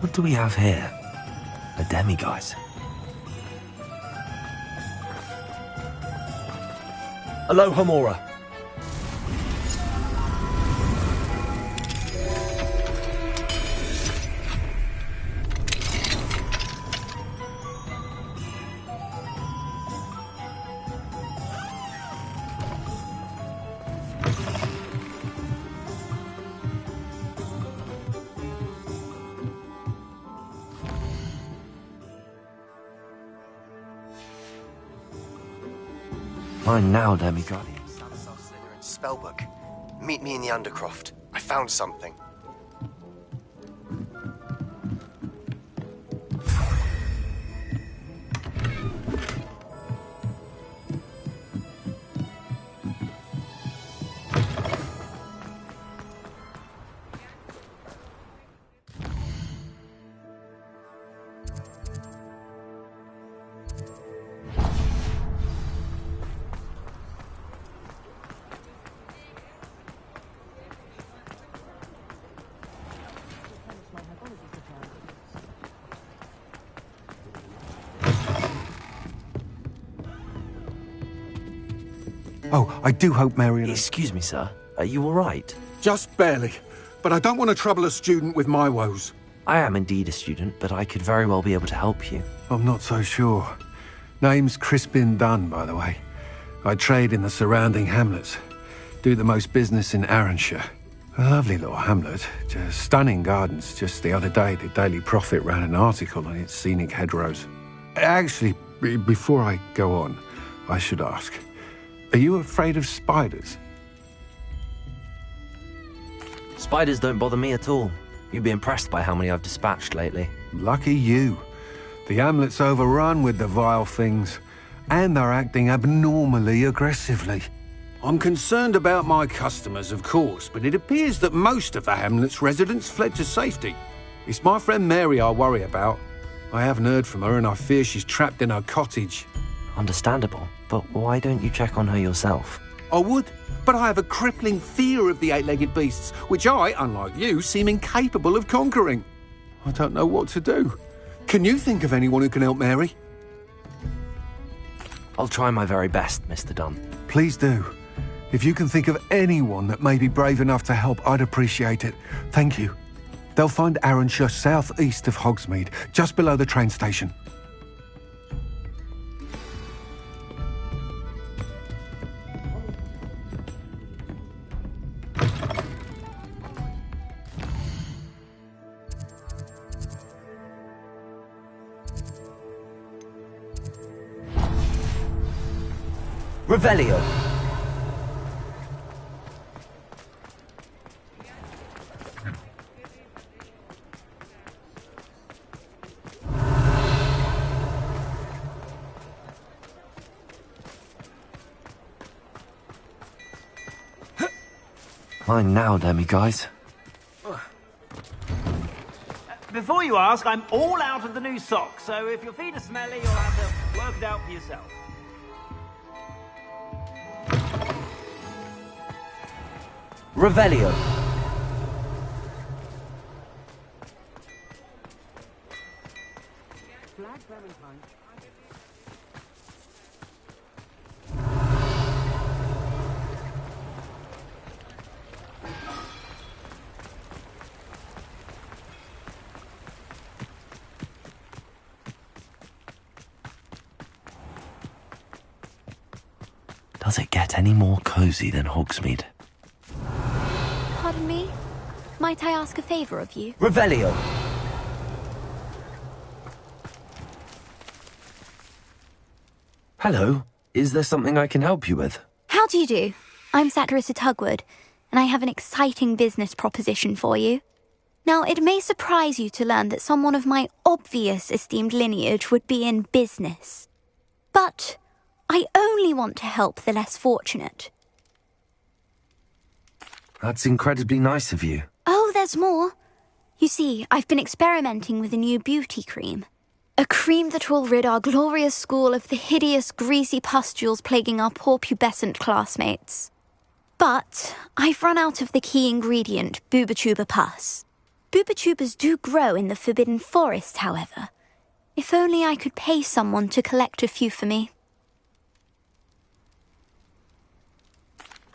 What do we have here? A demiguise. Aloha, Mora. Mine now, demiguise. Spellbook. Meet me in the Undercroft. I found something. Oh, I do hope Mary... Excuse me, sir. Are you all right? Just barely. But I don't want to trouble a student with my woes. I am indeed a student, but I could very well be able to help you. I'm not so sure. Name's Crispin Dunn, by the way. I trade in the surrounding hamlets. Do the most business in Arranshire. A lovely little hamlet. Just stunning gardens. Just the other day, the Daily Prophet ran an article on its scenic hedgerows. Actually, before I go on, I should ask, are you afraid of spiders? Spiders don't bother me at all. You'd be impressed by how many I've dispatched lately. Lucky you. The hamlet's overrun with the vile things, and they're acting abnormally aggressively. I'm concerned about my customers, of course, but it appears that most of the hamlet's residents fled to safety. It's my friend Mary I worry about. I haven't heard from her, and I fear she's trapped in her cottage. Understandable, but why don't you check on her yourself? I would, but I have a crippling fear of the eight-legged beasts, which I, unlike you, seem incapable of conquering. I don't know what to do. Can you think of anyone who can help Mary? I'll try my very best, Mr. Dunn. Please do. If you can think of anyone that may be brave enough to help, I'd appreciate it. Thank you. They'll find Arranshire southeast of Hogsmeade, just below the train station. Revelio. Mine now, guys. Before you ask, I'm all out of the new socks, so if your feet are smelly, you'll have to work it out for yourself. Revelio. Does it get any more cozy than Hogsmeade? Pardon me? Might I ask a favour of you? Revelio. Hello. Is there something I can help you with? How do you do? I'm Saccharissa Tugwood, and I have an exciting business proposition for you. Now, it may surprise you to learn that someone of my obvious esteemed lineage would be in business. But I only want to help the less fortunate. That's incredibly nice of you. Oh, there's more. You see, I've been experimenting with a new beauty cream. A cream that will rid our glorious school of the hideous, greasy pustules plaguing our poor pubescent classmates. But I've run out of the key ingredient, Bubatuba pus. Bubachubas do grow in the Forbidden Forest, however. If only I could pay someone to collect a few for me.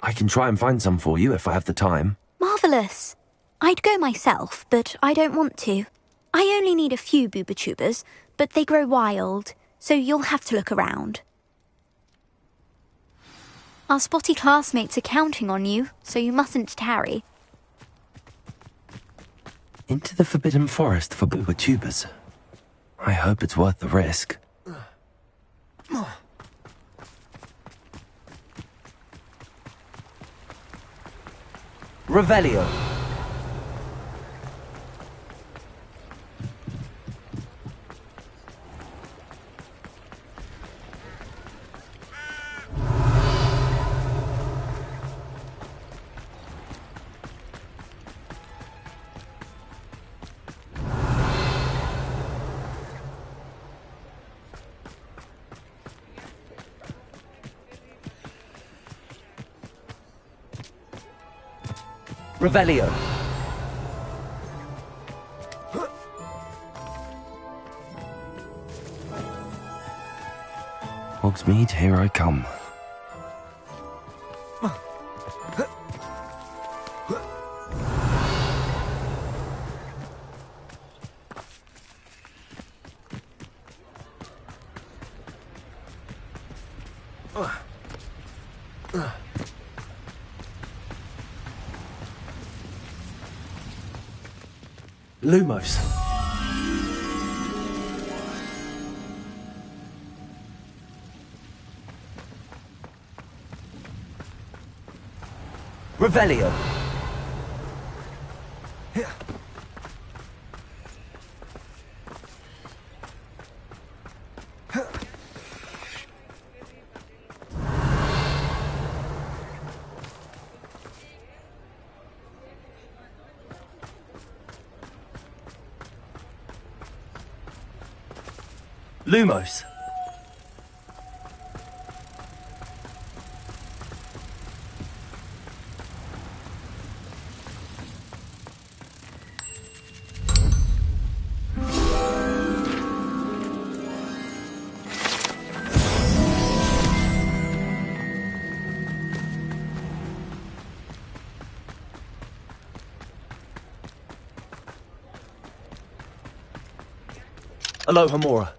I can try and find some for you if I have the time. Marvellous. I'd go myself, but I don't want to. I only need a few Bubachubas, but they grow wild, so you'll have to look around. Our spotty classmates are counting on you, so you mustn't tarry. Into the Forbidden Forest for Bubachubas. I hope it's worth the risk. Revelio. Revelio. Hogsmeade, here I come. Lumos. Revelio. Lumos. Aloha Mora.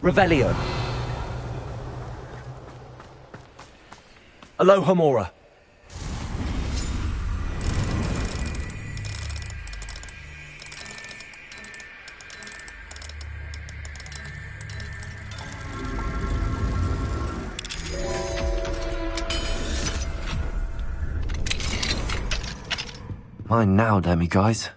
Revelio. Aloha Mora. Mine now, Demi guys.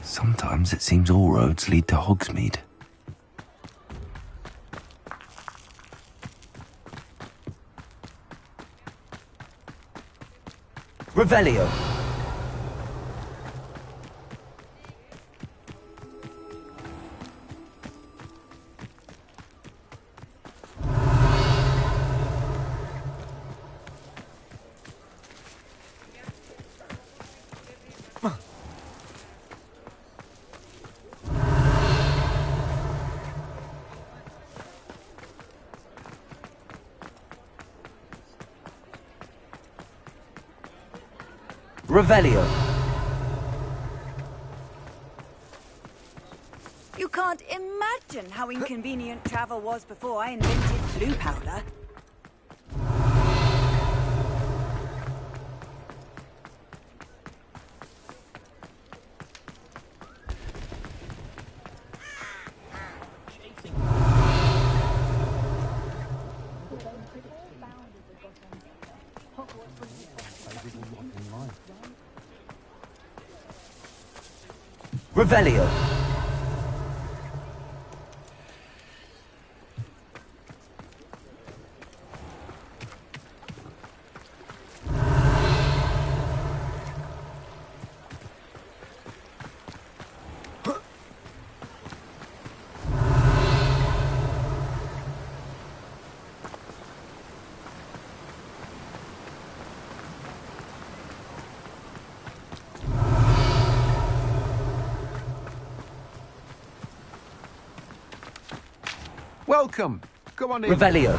Sometimes it seems all roads lead to Hogsmeade. Revelio. Revelio. You can't imagine how inconvenient travel was before I invented blue powder. Revelio. Welcome. Come on in. Revelio.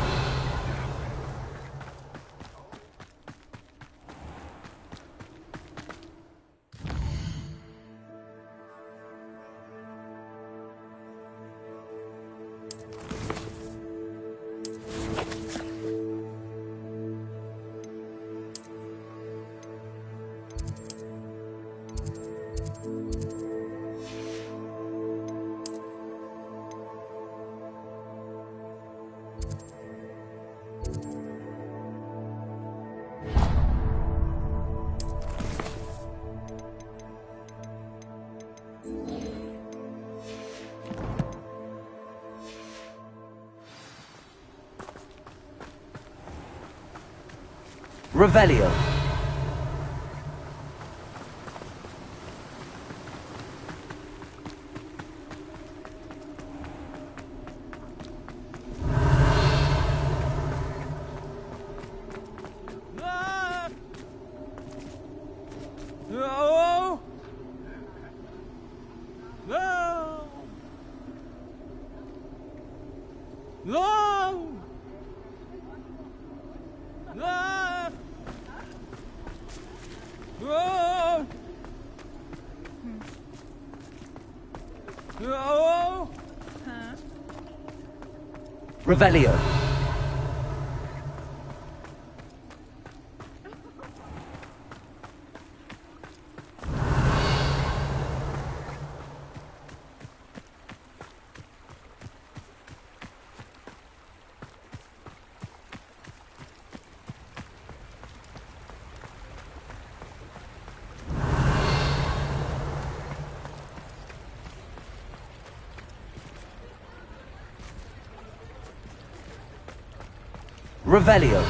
Revelio. No! No! No! No! Revelio. Revelio.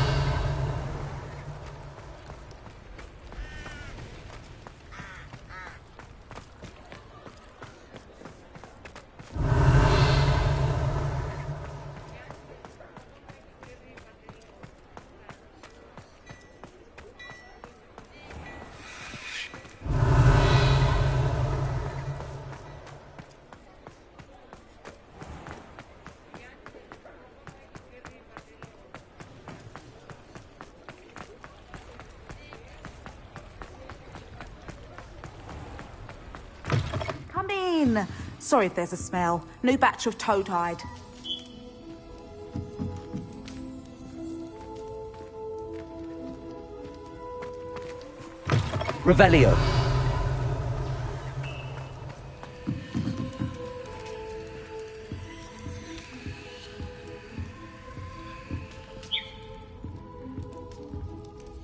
Come in. Sorry if there's a smell. New batch of toad-hide. Revelio.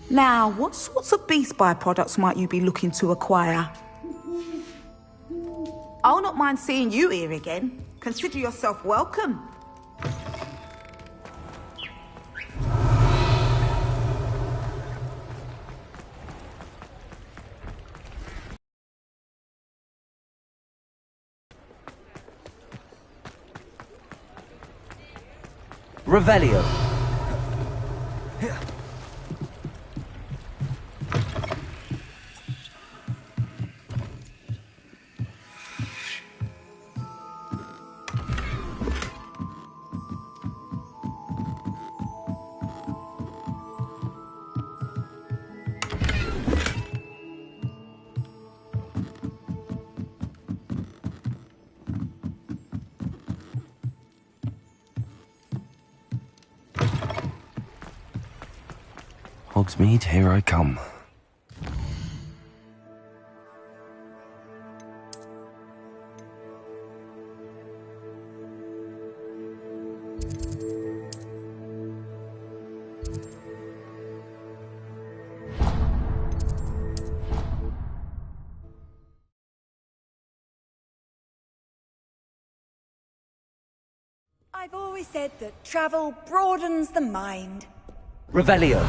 Now, what sorts of beast byproducts might you be looking to acquire? I'll not mind seeing you here again. Consider yourself welcome. Revelio. Hogsmeade, here I come. I've always said that travel broadens the mind. Revelio.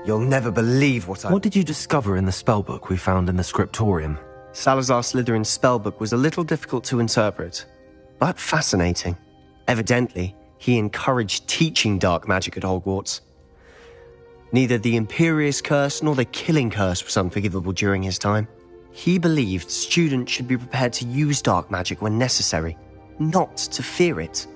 You'll never believe what I... What did you discover in the spellbook we found in the scriptorium? Salazar Slytherin's spellbook was a little difficult to interpret, but fascinating. Evidently, he encouraged teaching dark magic at Hogwarts. Neither the Imperious Curse nor the Killing Curse was unforgivable during his time. He believed students should be prepared to use dark magic when necessary, not to fear it.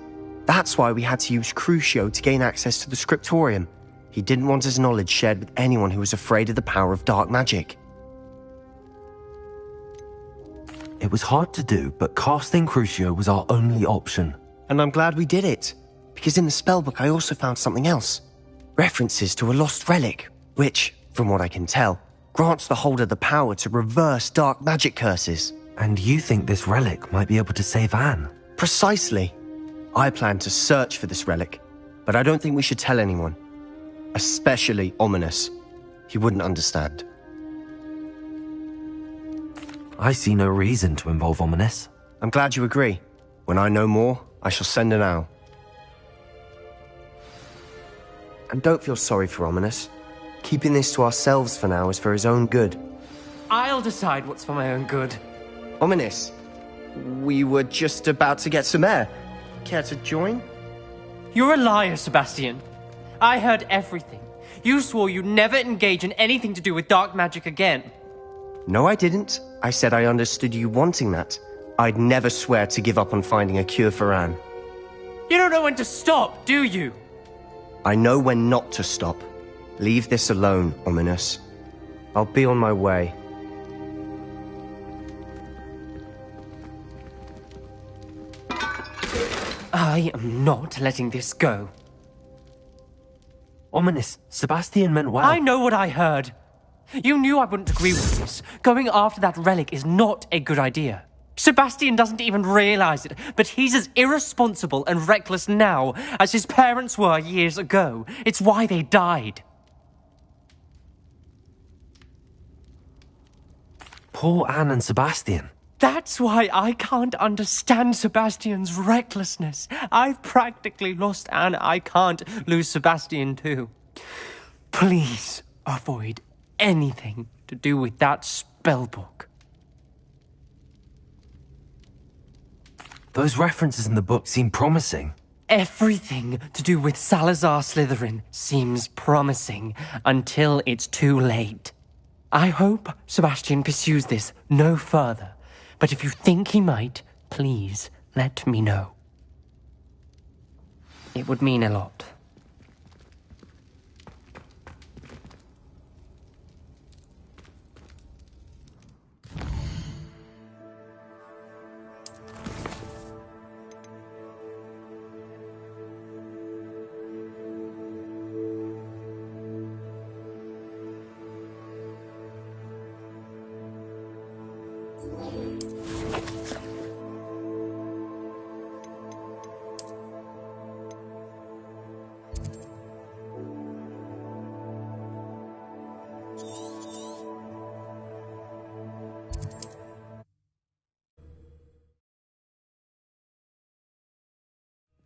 That's why we had to use Crucio to gain access to the scriptorium. He didn't want his knowledge shared with anyone who was afraid of the power of dark magic. It was hard to do, but casting Crucio was our only option. And I'm glad we did it, because in the spellbook I also found something else. References to a lost relic, which, from what I can tell, grants the holder the power to reverse dark magic curses. And you think this relic might be able to save Anne? Precisely. I plan to search for this relic, but I don't think we should tell anyone. Especially Ominous. He wouldn't understand. I see no reason to involve Ominous. I'm glad you agree. When I know more, I shall send an owl. And don't feel sorry for Ominous. Keeping this to ourselves for now is for his own good. I'll decide what's for my own good. Ominous, we were just about to get some air. Care to join? You're a liar, Sebastian. I heard everything. You swore you'd never engage in anything to do with dark magic again. No, I didn't. I said I understood you wanting that. I'd never swear to give up on finding a cure for Anne. You don't know when to stop, do you? I know when not to stop. Leave this alone, Ominous. I'll be on my way. I am not letting this go. Ominous, Sebastian meant well. I know what I heard. You knew I wouldn't agree with this. Going after that relic is not a good idea. Sebastian doesn't even realize it, but he's as irresponsible and reckless now as his parents were years ago. It's why they died. Poor Anne and Sebastian. That's why I can't understand Sebastian's recklessness. I've practically lost Anne. I can't lose Sebastian too. Please avoid anything to do with that spellbook. Those references in the book seem promising. Everything to do with Salazar Slytherin seems promising until it's too late. I hope Sebastian pursues this no further, but if you think he might, please let me know. It would mean a lot.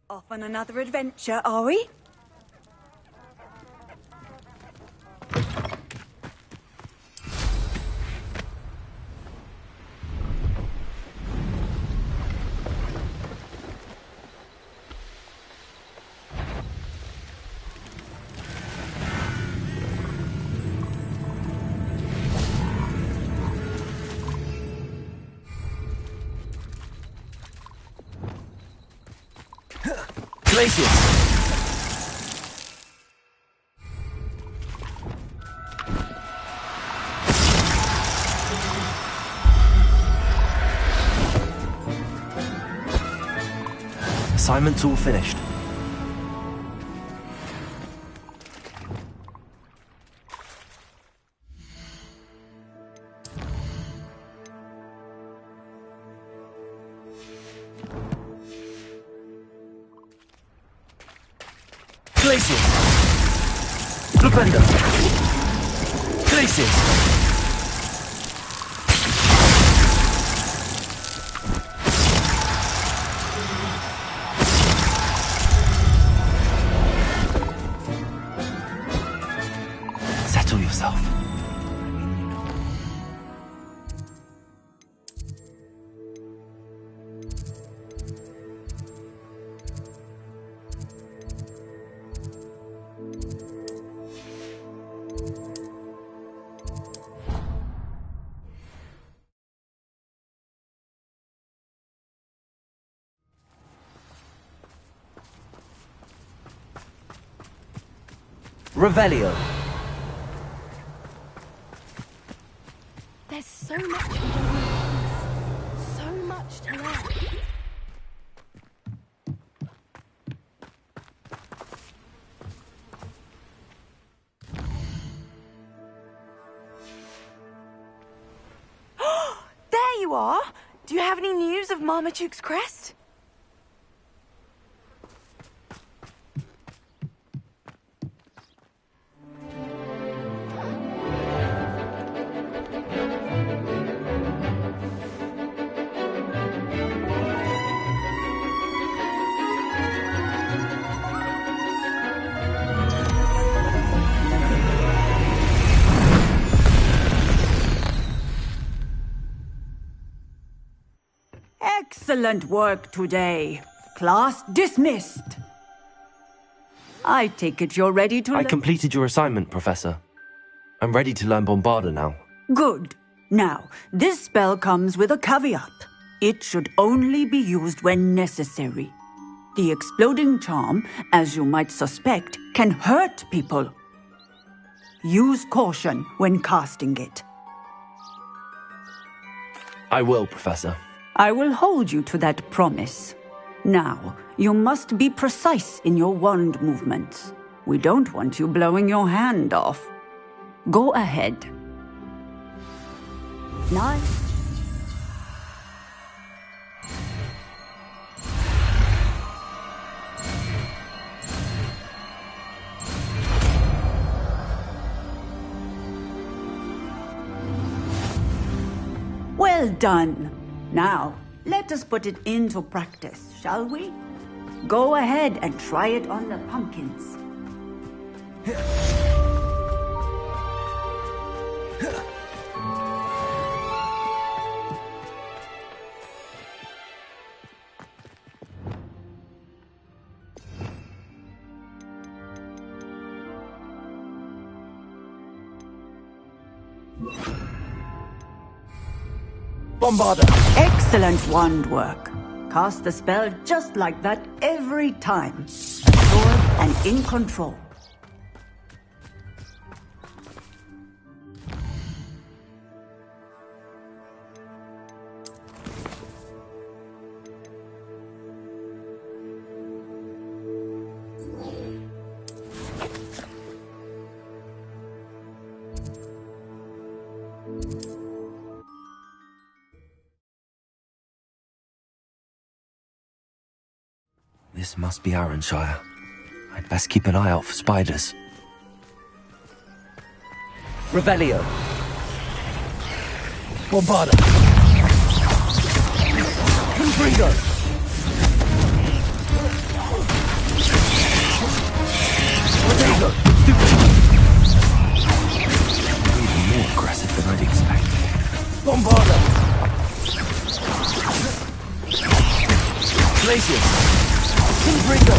Off on another adventure, are we? Assignment's all finished. Glacius! Flipenda! Glacius! Settle yourself. Revelio. There's so much we don't know. So much to learn. There you are! Do you have any news of Marmaduke's crest? Excellent work today. Class dismissed. I take it you're ready to I completed your assignment, Professor. I'm ready to learn Bombarda now. Good. Now, this spell comes with a caveat. It should only be used when necessary. The exploding charm, as you might suspect, can hurt people. Use caution when casting it. I will, Professor. I will hold you to that promise. Now, you must be precise in your wand movements. We don't want you blowing your hand off. Go ahead. Nice. Well done. Now, let us put it into practice, shall we? Go ahead and try it on the pumpkins. Bombarda! Excellent wand work. Cast the spell just like that every time. Assured and in control. This must be Arranshire. I'd best keep an eye out for spiders. Revelio. Bombarda. Confringo. Rodrigo. Even more aggressive than I'd expected. Bombarda. Glacius. Confringo.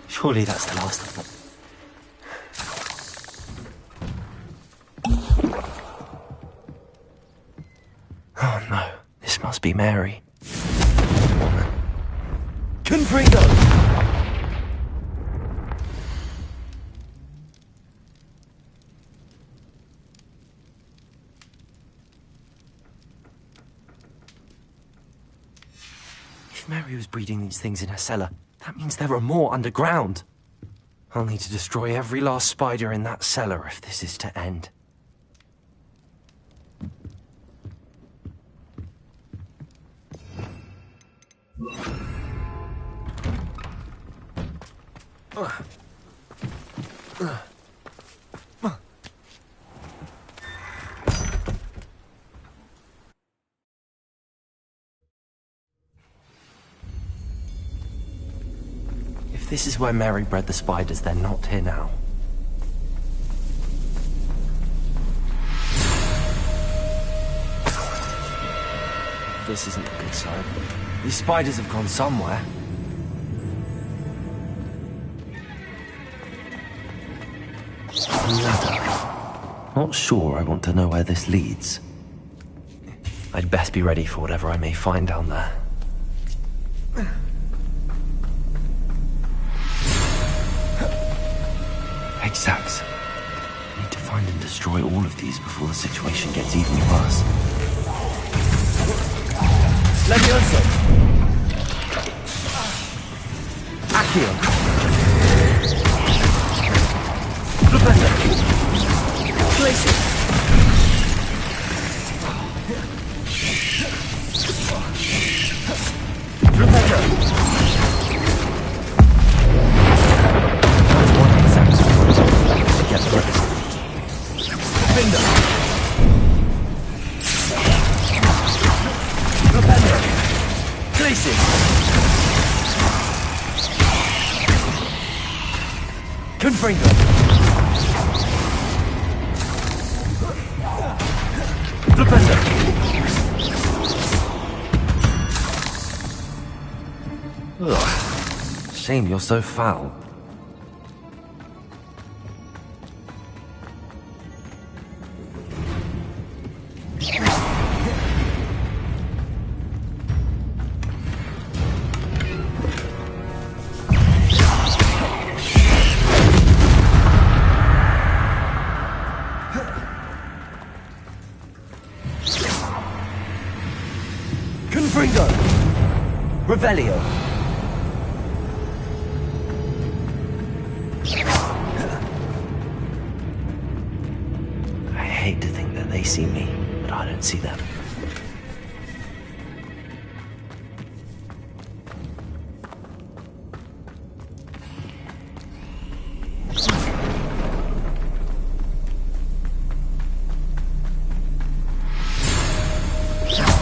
Surely that's the last of them. Oh no, this must be Mary. Confringo! If Mary was breeding these things in her cellar, that means there are more underground. I'll need to destroy every last spider in that cellar if this is to end. If this is where Mary bred the spiders, they're not here now. This isn't a good sign. These spiders have gone somewhere. Ladder. Not sure I want to know where this leads. I'd best be ready for whatever I may find down there. Exact. I need to find and destroy all of these before the situation gets even worse. Levioso. Accio. Flupenda. Places! Rebecca! That's one exact to get the rest. Defender! Rebecca! Places! Confringo! Defender! Ugh. Shame you're so foul. Confringo! Revelio! I hate to think that they see me, but I don't see them.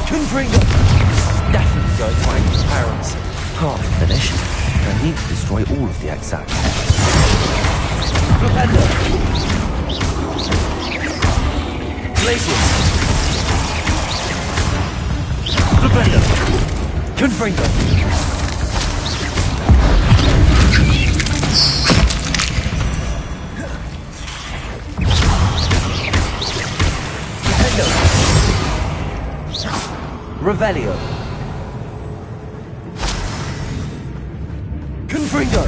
Confringo! Definitely going to find his parents. Half finished. I need to destroy all of the exacts. Defender! Places! Defender! Confringo! Revelio. Confringo.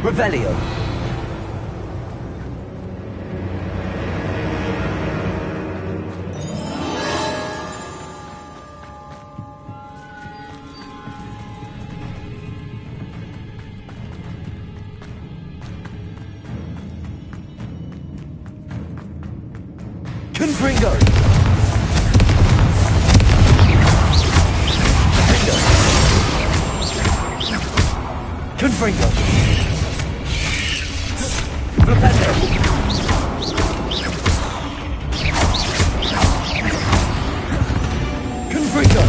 Revelio. Confringo! Confringo! Flipendo! Confringo!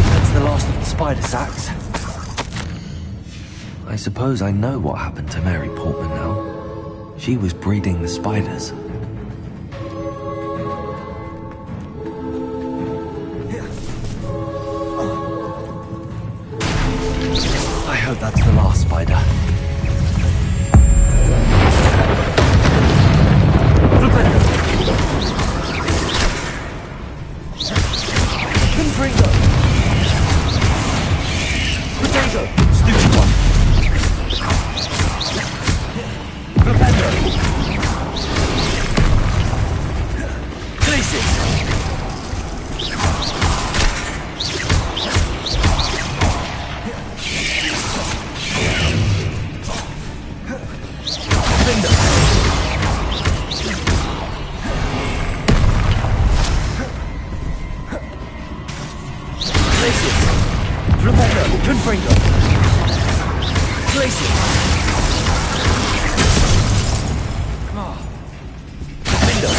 That's the last of the spider sacks. I suppose I know what happened to Mary Portman now. She was breeding the spiders. I hope that's the last spider. Confringo! Potato! Stupid one! Flipendo! Places! Defender! Places! Flipendo! Confringo! Places! Defender!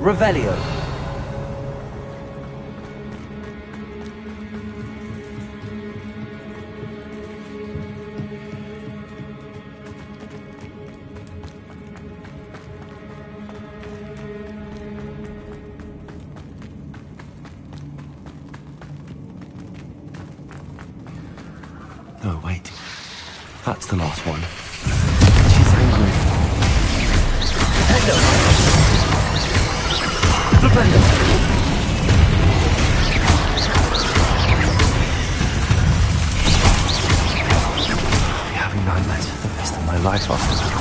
Revelio. That's the last one. She's angry. Flipendo! Flipendo! I'll be having nightmares for the rest of my life after that.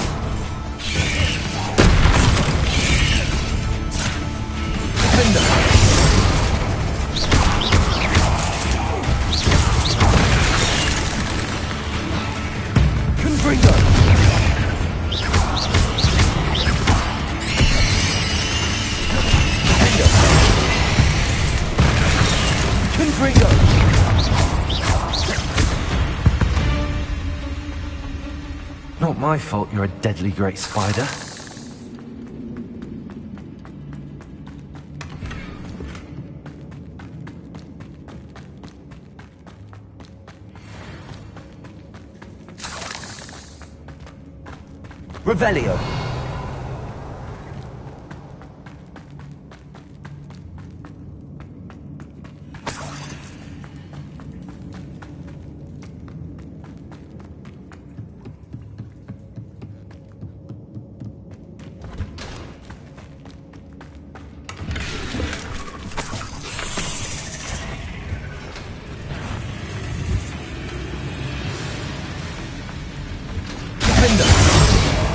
Flipendo! Confringo! Confringo! Not my fault you're a deadly great spider. Revelio.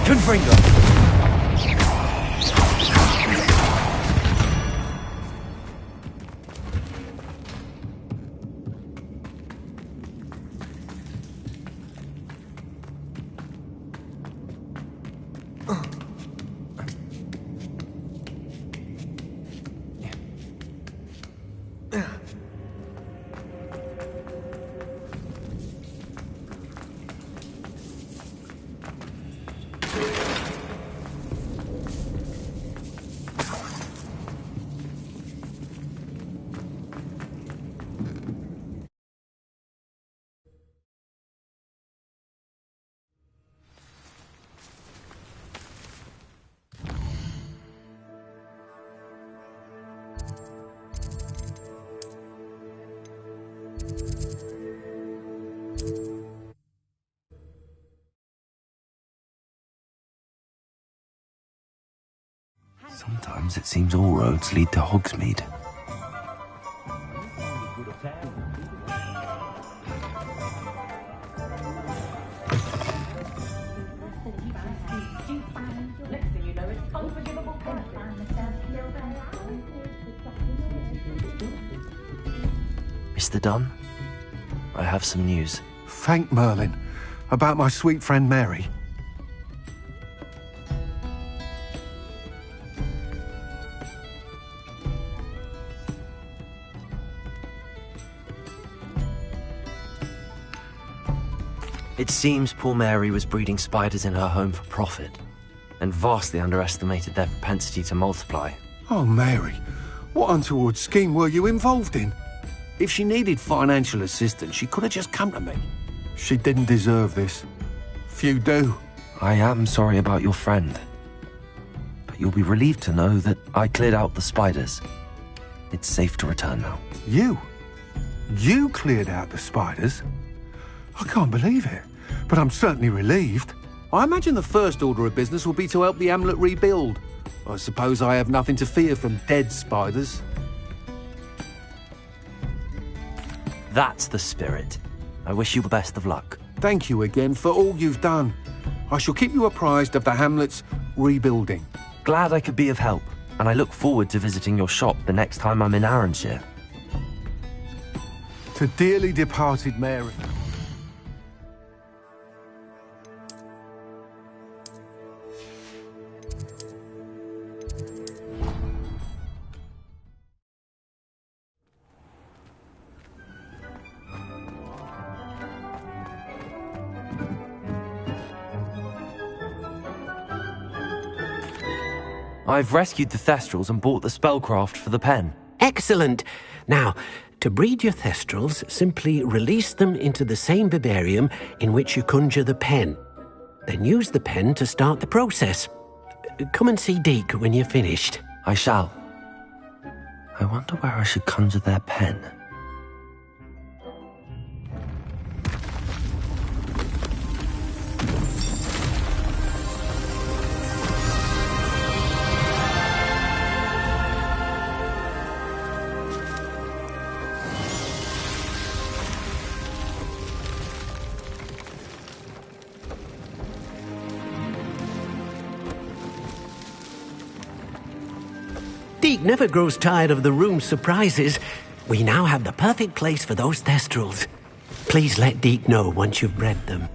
Confringo. Sometimes it seems all roads lead to Hogsmeade. Mr. Dunn, I have some news. Thank Merlin. About my sweet friend Mary. It seems poor Mary was breeding spiders in her home for profit, and vastly underestimated their propensity to multiply. Oh, Mary, what untoward scheme were you involved in? If she needed financial assistance, she could have just come to me. She didn't deserve this. Few do. I am sorry about your friend, but you'll be relieved to know that I cleared out the spiders. It's safe to return now. You? You cleared out the spiders? I can't believe it, but I'm certainly relieved. I imagine the first order of business will be to help the amulet rebuild. I suppose I have nothing to fear from dead spiders. That's the spirit. I wish you the best of luck. Thank you again for all you've done. I shall keep you apprised of the hamlet's rebuilding. Glad I could be of help, and I look forward to visiting your shop the next time I'm in Arranshire. To dearly departed Mary. I've rescued the Thestrals and bought the spellcraft for the pen. Excellent. Now, to breed your Thestrals, simply release them into the same vivarium in which you conjure the pen. Then use the pen to start the process. Come and see Deke when you're finished. I shall. I wonder where I should conjure their pen. Deke never grows tired of the room's surprises. We now have the perfect place for those thestrals. Please let Deke know once you've bred them.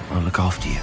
I'll look after you.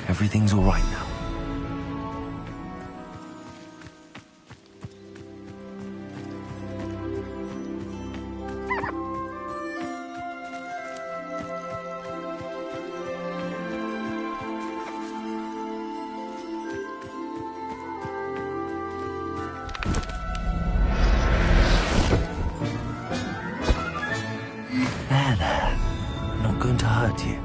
Everything's all right now. There. I'm not going to hurt you.